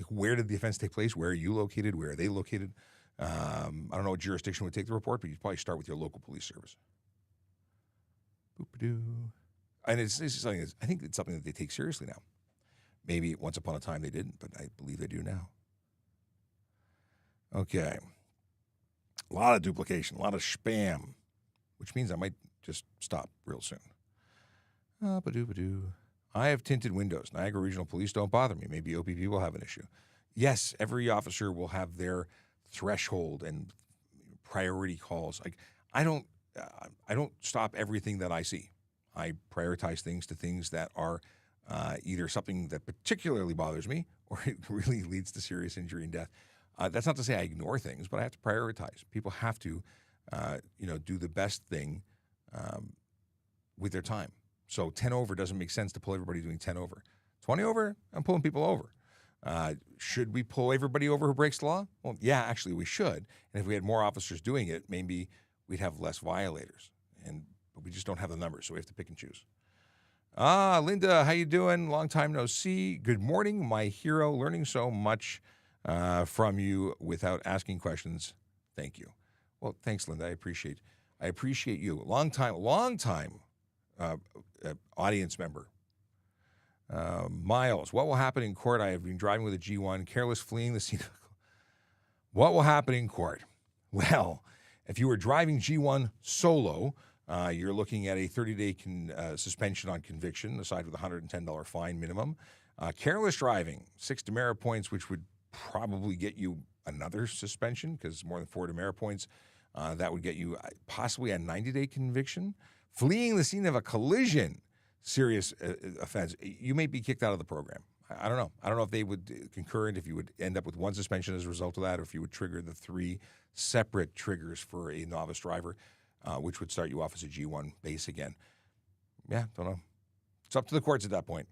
where did the offense take place? Where are you located? Where are they located? I don't know what jurisdiction would take the report, but you'd probably start with your local police service. Boop-a-doo. And it's something I think it's something that they take seriously now. Maybe once upon a time they didn't, but I believe they do now. Okay. A lot of duplication, a lot of spam, which means I might just stop real soon. I have tinted windows. Niagara Regional Police don't bother me. Maybe OPP will have an issue. Yes, every officer will have their threshold and priority calls. I don't I don't stop everything that I see. I prioritize things to things that are either something that particularly bothers me or it really leads to serious injury and death. That's not to say I ignore things, but I have to prioritize. People have to, do the best thing with their time. So 10 over doesn't make sense to pull everybody doing 10 over. 20 over, I'm pulling people over. Should we pull everybody over who breaks the law? Well, yeah, actually we should. And if we had more officers doing it, maybe we'd have less violators. But we just don't have the numbers, so we have to pick and choose. Linda, how you doing? Long time no see. Good morning, my hero. Learning so much from you without asking questions. Thank you. Well, thanks, Linda. I appreciate you. Long time audience member. Miles, what will happen in court? I have been driving with a G1, careless fleeing the scene. What will happen in court? Well, if you were driving G1 solo, you're looking at a 30-day suspension on conviction, aside with a $110 fine minimum. Careless driving, 6 demerit points, which would probably get you another suspension because more than 4 demerit points. That would get you possibly a 90-day conviction. Fleeing the scene of a collision, serious offense. You may be kicked out of the program. I don't know. I don't know if they would concur and if you would end up with 1 suspension as a result of that, or if you would trigger the 3 separate triggers for a novice driver, which would start you off as a G1 base again. Yeah, don't know. It's up to the courts at that point.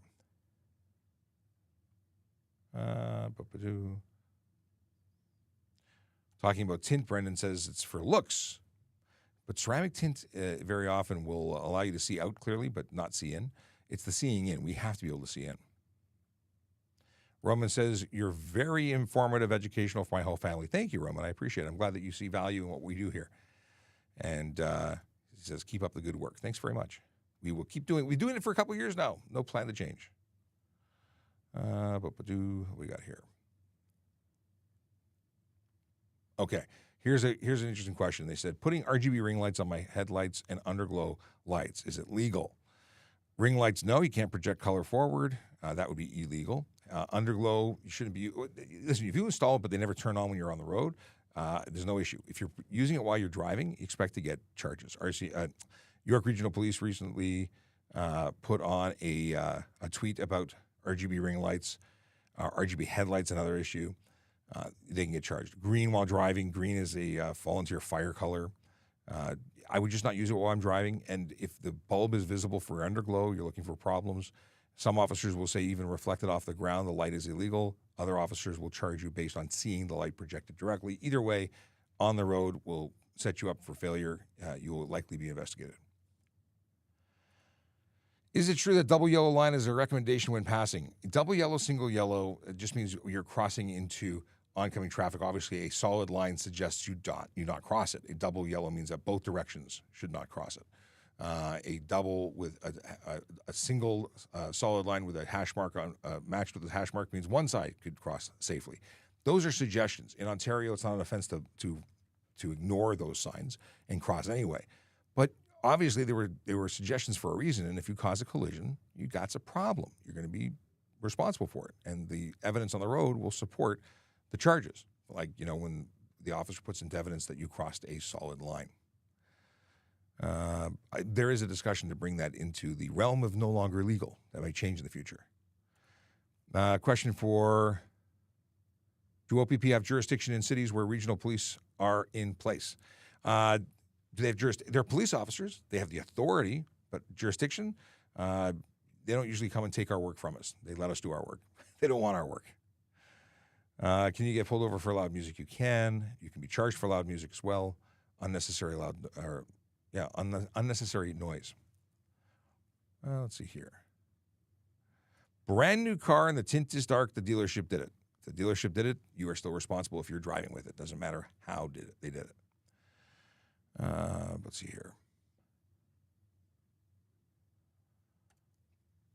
Talking about tint, Brendan says it's for looks. But ceramic tint very often will allow you to see out clearly, but not see in. It's the seeing in. We have to be able to see in. Roman says, you're very informative, educational for my whole family. Thank you, Roman. I appreciate it. I'm glad that you see value in what we do here. And he says, keep up the good work. Thanks very much. We will keep doing it. We're doing it for a couple of years now. No plan to change. What we got here? Okay. Here's an interesting question. They said, putting RGB ring lights on my headlights and underglow lights, is it legal? Ring lights, no, you can't project color forward. That would be illegal. Underglow, you shouldn't be. Listen, if you install it, but they never turn on when you're on the road, there's no issue. If you're using it while you're driving, you expect to get charges. York Regional Police recently put on a tweet about RGB ring lights, RGB headlights, another issue. They can get charged. Green while driving. Green is a volunteer fire color. I would just not use it while I'm driving. And if the bulb is visible for underglow, you're looking for problems. Some officers will say even reflected off the ground, the light is illegal. Other officers will charge you based on seeing the light projected directly. Either way, on the road will set you up for failure. You will likely be investigated. Is it true that double yellow line is a recommendation when passing? Double yellow, single yellow just means you're crossing into oncoming traffic. Obviously, a solid line suggests you not cross it. A double yellow means that both directions should not cross it. A double with a single solid line with a hash mark on matched with a hash mark means one side could cross safely. Those are suggestions. In Ontario, it's not an offense to ignore those signs and cross anyway. But obviously, there were suggestions for a reason, and if you cause a collision, you got a problem. You're going to be responsible for it, and the evidence on the road will support the charges. Like, when the officer puts into evidence that you crossed a solid line. There is a discussion to bring that into the realm of no longer legal. That might change in the future. Question for, do OPP have jurisdiction in cities where regional police are in place? Do they have jurisdiction? They're police officers. They have the authority, but jurisdiction, they don't usually come and take our work from us. They let us do our work. They don't want our work. Can you get pulled over for loud music? You can. You can be charged for loud music as well. Unnecessary noise. Let's see here. Brand new car and the tint is dark. The dealership did it. If the dealership did it, you are still responsible if you're driving with it. Doesn't matter how they did it. Let's see here.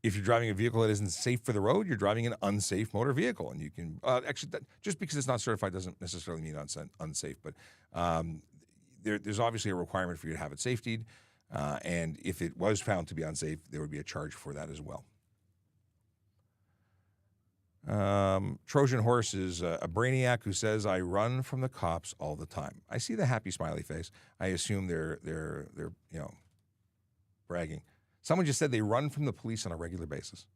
If you're driving a vehicle that isn't safe for the road, you're driving an unsafe motor vehicle. And you can, just because it's not certified doesn't necessarily mean unsafe. But there's obviously a requirement for you to have it safetied. And if it was found to be unsafe, there would be a charge for that as well. Trojan Horse is a brainiac who says, "I run from the cops all the time." I see the happy smiley face. I assume they're bragging. Someone just said they run from the police on a regular basis.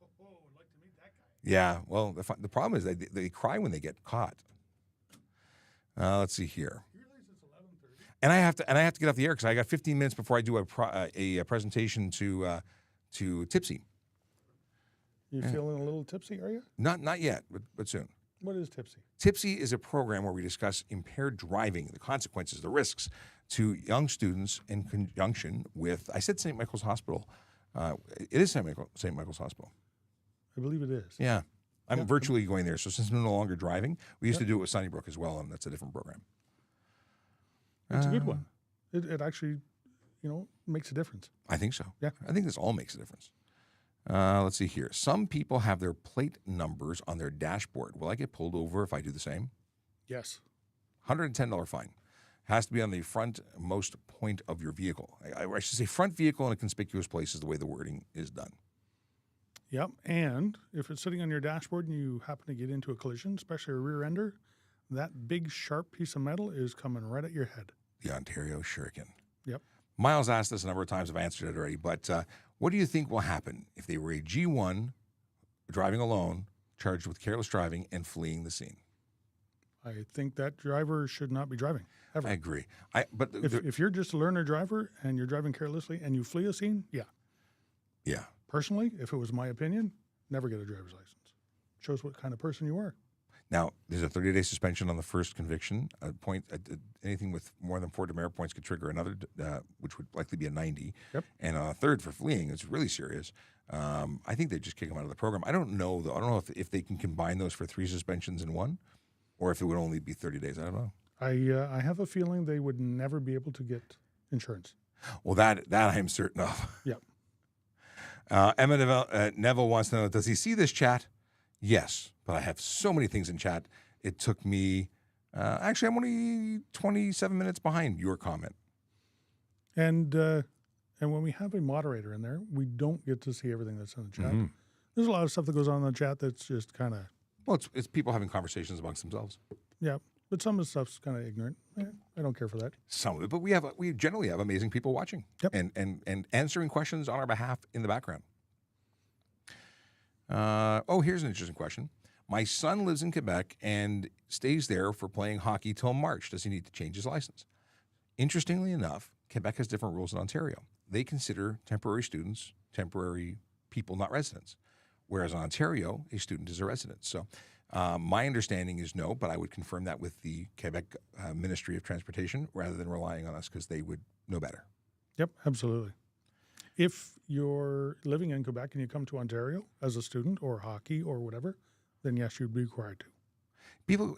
Oh, I'd like to meet that guy. Yeah, well, the problem is they cry when they get caught. Let's see here. You realize it's 11:30? And I have to get off the air because I got 15 minutes before I do a presentation to Tipsy. You feeling a little tipsy, are you? Not yet, but soon. What is tipsy? Tipsy is a program where we discuss impaired driving, the consequences, the risks to young students in conjunction with, I said St. Michael's Hospital. It is St. Michael's Hospital. I believe it is. Yeah. I'm Yeah. virtually going there. So since I'm no longer driving, we used to do it with Sunnybrook as well, and that's a different program. It's a good one. It actually, makes a difference. I think so. Yeah. I think this all makes a difference. Let's see here. Some people have their plate numbers on their dashboard. Will I get pulled over if I do the same? Yes. $110 fine. Has to be on the frontmost point of your vehicle. I should say front vehicle in a conspicuous place is the way the wording is done. Yep. And if it's sitting on your dashboard and you happen to get into a collision, especially a rear ender, that big sharp piece of metal is coming right at your head. The Ontario Shuriken. Yep. Miles asked this a number of times. I've answered it already. But what do you think will happen if they were a G1 driving alone, charged with careless driving and fleeing the scene? I think that driver should not be driving, ever. I agree. But If you're just a learner driver and you're driving carelessly and you flee a scene, yeah. yeah. Personally, if it was my opinion, never get a driver's license. Shows what kind of person you are. Now, there's a 30-day suspension on the first conviction. Anything with more than 4 demerit points could trigger another, which would likely be a 90. Yep. And a third for fleeing. It's really serious. I think they just kick them out of the program. I don't know, though. I don't know if they can combine those for 3 suspensions in one, or if it would only be 30 days. I don't know. I have a feeling they would never be able to get insurance. Well, that I am certain of. Yep. Emma Neville wants to know, does he see this chat? Yes, but I have so many things in chat. It took me, actually, I'm only 27 minutes behind your comment. And when we have a moderator in there, we don't get to see everything that's in the chat. Mm-hmm. There's a lot of stuff that goes on in the chat that's just kind of, Well, it's people having conversations amongst themselves. yeah. But some of the stuff's kind of ignorant. I don't care for that. Some of it, but we generally have amazing people watching. Yep. and answering questions on our behalf in the background. Here's an interesting question. My son lives in Quebec and stays there for playing hockey till March. Does he need to change his license? Interestingly enough, Quebec has different rules than Ontario. They consider temporary students temporary people, not residents, whereas in Ontario, a student is a resident. So my understanding is no, but I would confirm that with the Quebec Ministry of Transportation rather than relying on us because they would know better. Yep, absolutely. If you're living in Quebec and you come to Ontario as a student or hockey or whatever, then yes, you'd be required to.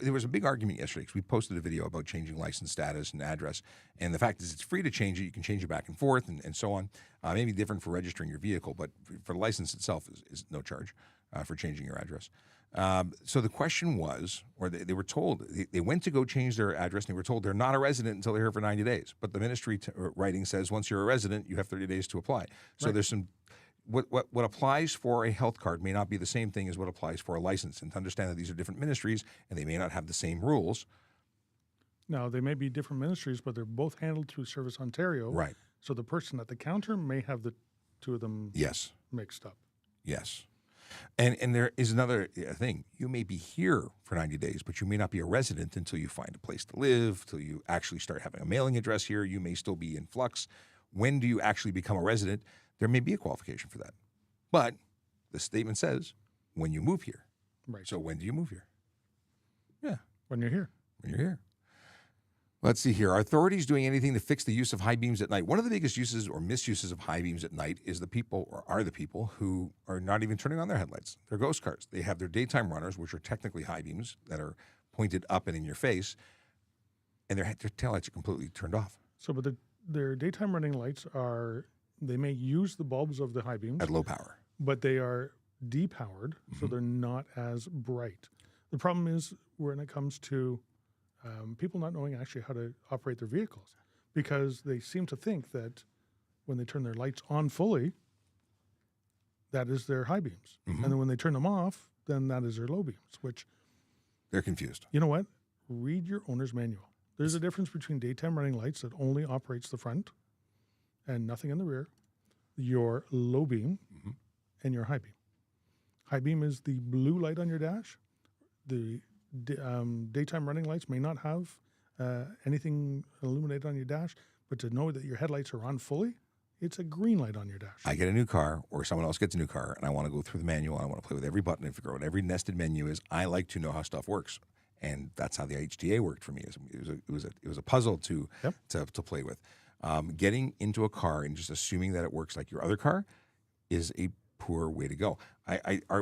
There was a big argument yesterday because we posted a video about changing license status and address. And the fact is it's free to change it. You can change it back and forth and so on. Maybe different for registering your vehicle, but for the license itself is no charge for changing your address. So the question was, or they were told, they went to go change their address and they were told they're not a resident until they're here for 90 days. But the ministry writing says once you're a resident, you have 30 days to apply. So there's some, what applies for a health card may not be the same thing as what applies for a license. And to understand that these are different ministries and they may not have the same rules. Now, they may be different ministries, but they're both handled through Service Ontario. Right. So the person at the counter may have the two of them mixed up. Yes. And there is another thing. You may be here for 90 days, but you may not be a resident until you find a place to live, till you actually start having a mailing address here. You may still be in flux. When do you actually become a resident? There may be a qualification for that. But the statement says when you move here. Right. So when do you move here? Yeah. When you're here. When you're here. Let's see here. Are authorities doing anything to fix the use of high beams at night? One of the biggest uses or misuses of high beams at night is the people who are not even turning on their headlights. They're ghost cars. They have their daytime runners, which are technically high beams that are pointed up and in your face, and their taillights are completely turned off. So, but their daytime running lights they may use the bulbs of the high beams. At low power. But they are depowered, so they're not as bright. The problem is when it comes to people not knowing actually how to operate their vehicles, because they seem to think that when they turn their lights on fully, that is their high beams. And then when they turn them off, then that is their low beams, which, They're confused. you know what? Read your owner's manual. There's a difference between daytime running lights that only operates the front and nothing in the rear, your low beam, and your high beam. High beam is the blue light on your dash. The daytime running lights may not have anything illuminated on your dash, but to know that your headlights are on fully, it's a green light on your dash. I get a new car or someone else gets a new car and I want to go through the manual. I want to play with every button and figure out what every nested menu is. I like to know how stuff works. And that's how the HDA worked for me. It was a puzzle to play with. Getting into a car and just assuming that it works like your other car is a poor way to go.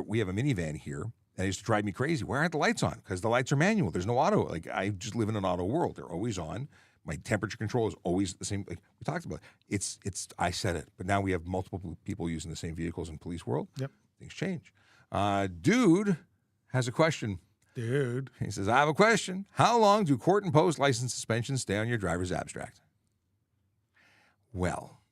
We have a minivan here, and it used to drive me crazy. Why aren't the lights on? Because the lights are manual. There's no auto. Like, I just live in an auto world. They're always on. My temperature control is always the same. Like we talked about, I said it, but now we have multiple people using the same vehicles in police world. Yep. Things change. Dude has a question. Dude. He says, I have a question. How long do court-imposed license suspensions stay on your driver's abstract? Well,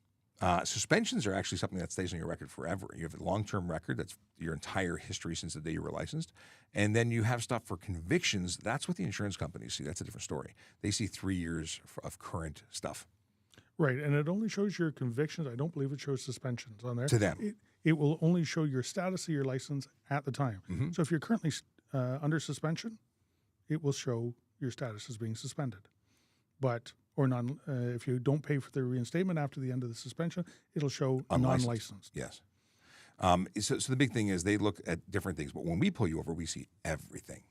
suspensions are actually something that stays on your record forever. You have a long-term record. That's your entire history since the day you were licensed. And then you have stuff for convictions. That's what the insurance companies see. That's a different story. They see 3 years of current stuff. Right, and it only shows your convictions. I don't believe it shows suspensions on there. To them. It will only show your status of your license at the time. Mm-hmm. So if you're currently under suspension, it will show your status as being suspended. But if you don't pay for the reinstatement after the end of the suspension, it'll show non-licensed. Yes. So the big thing is they look at different things, but when we pull you over, we see everything.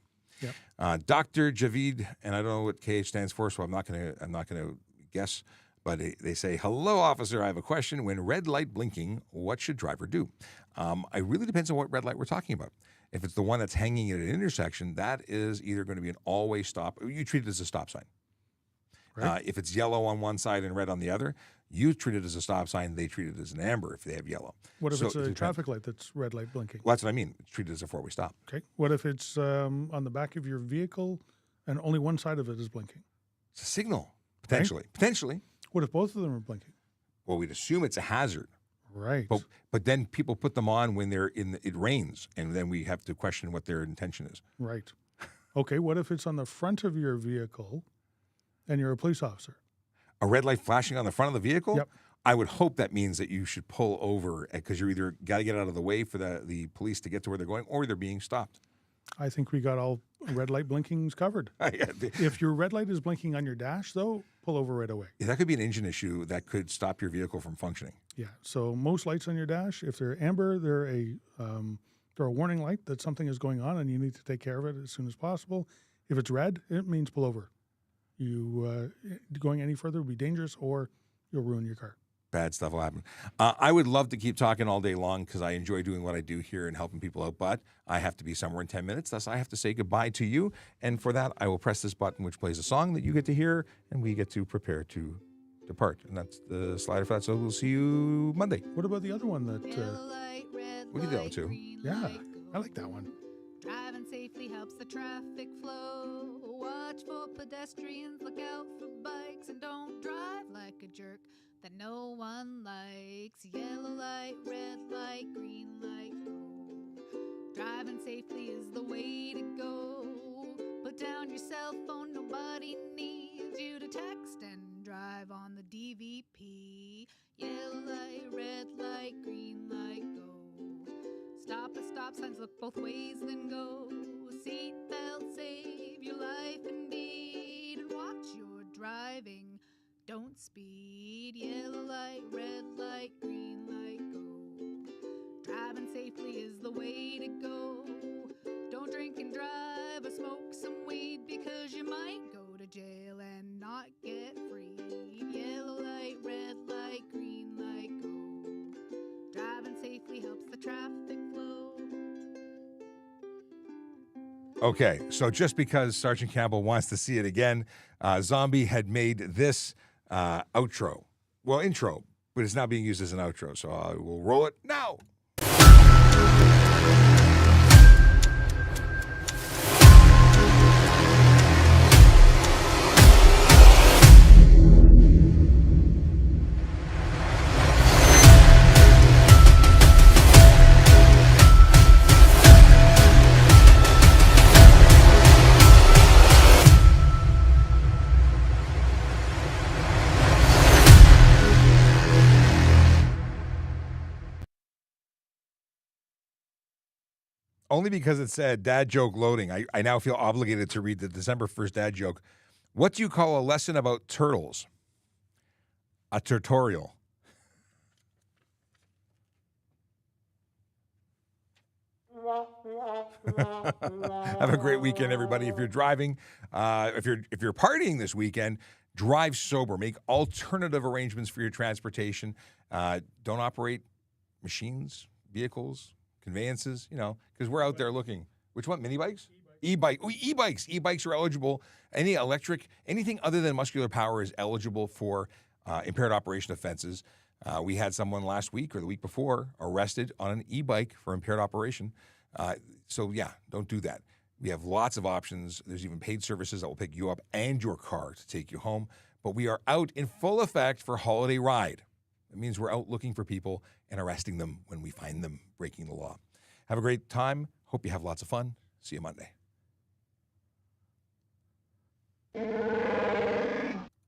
Yep. Dr. Javid, and I don't know what KH stands for, so I'm not gonna guess. But they say, "Hello, officer. I have a question. When red light blinking, what should driver do?" It really depends on what red light we're talking about. If it's the one that's hanging at an intersection, that is either going to be an all-way stop. You treat it as a stop sign. Right. If it's yellow on one side and red on the other, you treat it as a stop sign. They treat it as an amber if they have yellow. What if it's a traffic light that's red light blinking? Well, that's what I mean. It's treated as a four-way stop. Okay. What if it's on the back of your vehicle and only one side of it is blinking? It's a signal, potentially. Right. Potentially. What if both of them are blinking? Well, we'd assume it's a hazard. Right. But then people put them on when it rains, and then we have to question what their intention is. Right. Okay, what if it's on the front of your vehicle and you're a police officer? A red light flashing on the front of the vehicle? Yep. I would hope that means that you should pull over because you're either got to get out of the way for the police to get to where they're going, or they're being stopped. I think we got all red light blinkings covered. If your red light is blinking on your dash, though, pull over right away. Yeah, that could be an engine issue that could stop your vehicle from functioning. Yeah. So most lights on your dash, if they're amber, they're a warning light that something is going on and you need to take care of it as soon as possible. If it's red, it means pull over. You going any further would be dangerous, or you'll ruin your car. Bad stuff will happen. I would love to keep talking all day long because I enjoy doing what I do here and helping people out, but I have to be somewhere in 10 minutes. Thus, I have to say goodbye to you. And for that, I will press this button, which plays a song that you get to hear, and we get to prepare to depart. And that's the slider for that. So we'll see you Monday. What about the other one that... We can do that one too. Yeah, I like that one. Driving safely helps the traffic flow. Watch for pedestrians, look out for bikes, and don't drive like a jerk that no one likes. Yellow light, red light, green light, go. Driving safely is the way to go. Put down your cell phone, nobody needs you to text and drive on the DVP. Yellow light, red light, green light, go. Stop at stop signs, look both ways, then go. Seatbelt, save your life indeed. And watch your driving, don't speed. Yellow light, red light, green light, go. Driving safely is the way to go. Don't drink and drive or smoke some weed, because you might go to jail and not get freed. Yellow light, red light, green light, go. Driving safely helps the traffic flow. Okay, so just because Sergeant Campbell wants to see it again, Zombie had made this intro, but it's now being used as an outro. So I will roll it now. only because it said dad joke loading. I now feel obligated to read the December 1st dad joke. What do you call a lesson about turtles? A tutorial. Have a great weekend, everybody. If you're driving, if you're partying this weekend, drive sober. Make alternative arrangements for your transportation. Don't operate machines, vehicles, conveyances, because we're out there looking. Which one? Mini bikes? E-bike. Oh, e-bikes. E-bikes are eligible. Any electric, anything other than muscular power is eligible for impaired operation offenses. We had someone last week or the week before arrested on an e-bike for impaired operation. So don't do that. We have lots of options. There's even paid services that will pick you up and your car to take you home. But we are out in full effect for Holiday Ride. It means we're out looking for people and arresting them when we find them breaking the law. Have a great time. Hope you have lots of fun. See you Monday.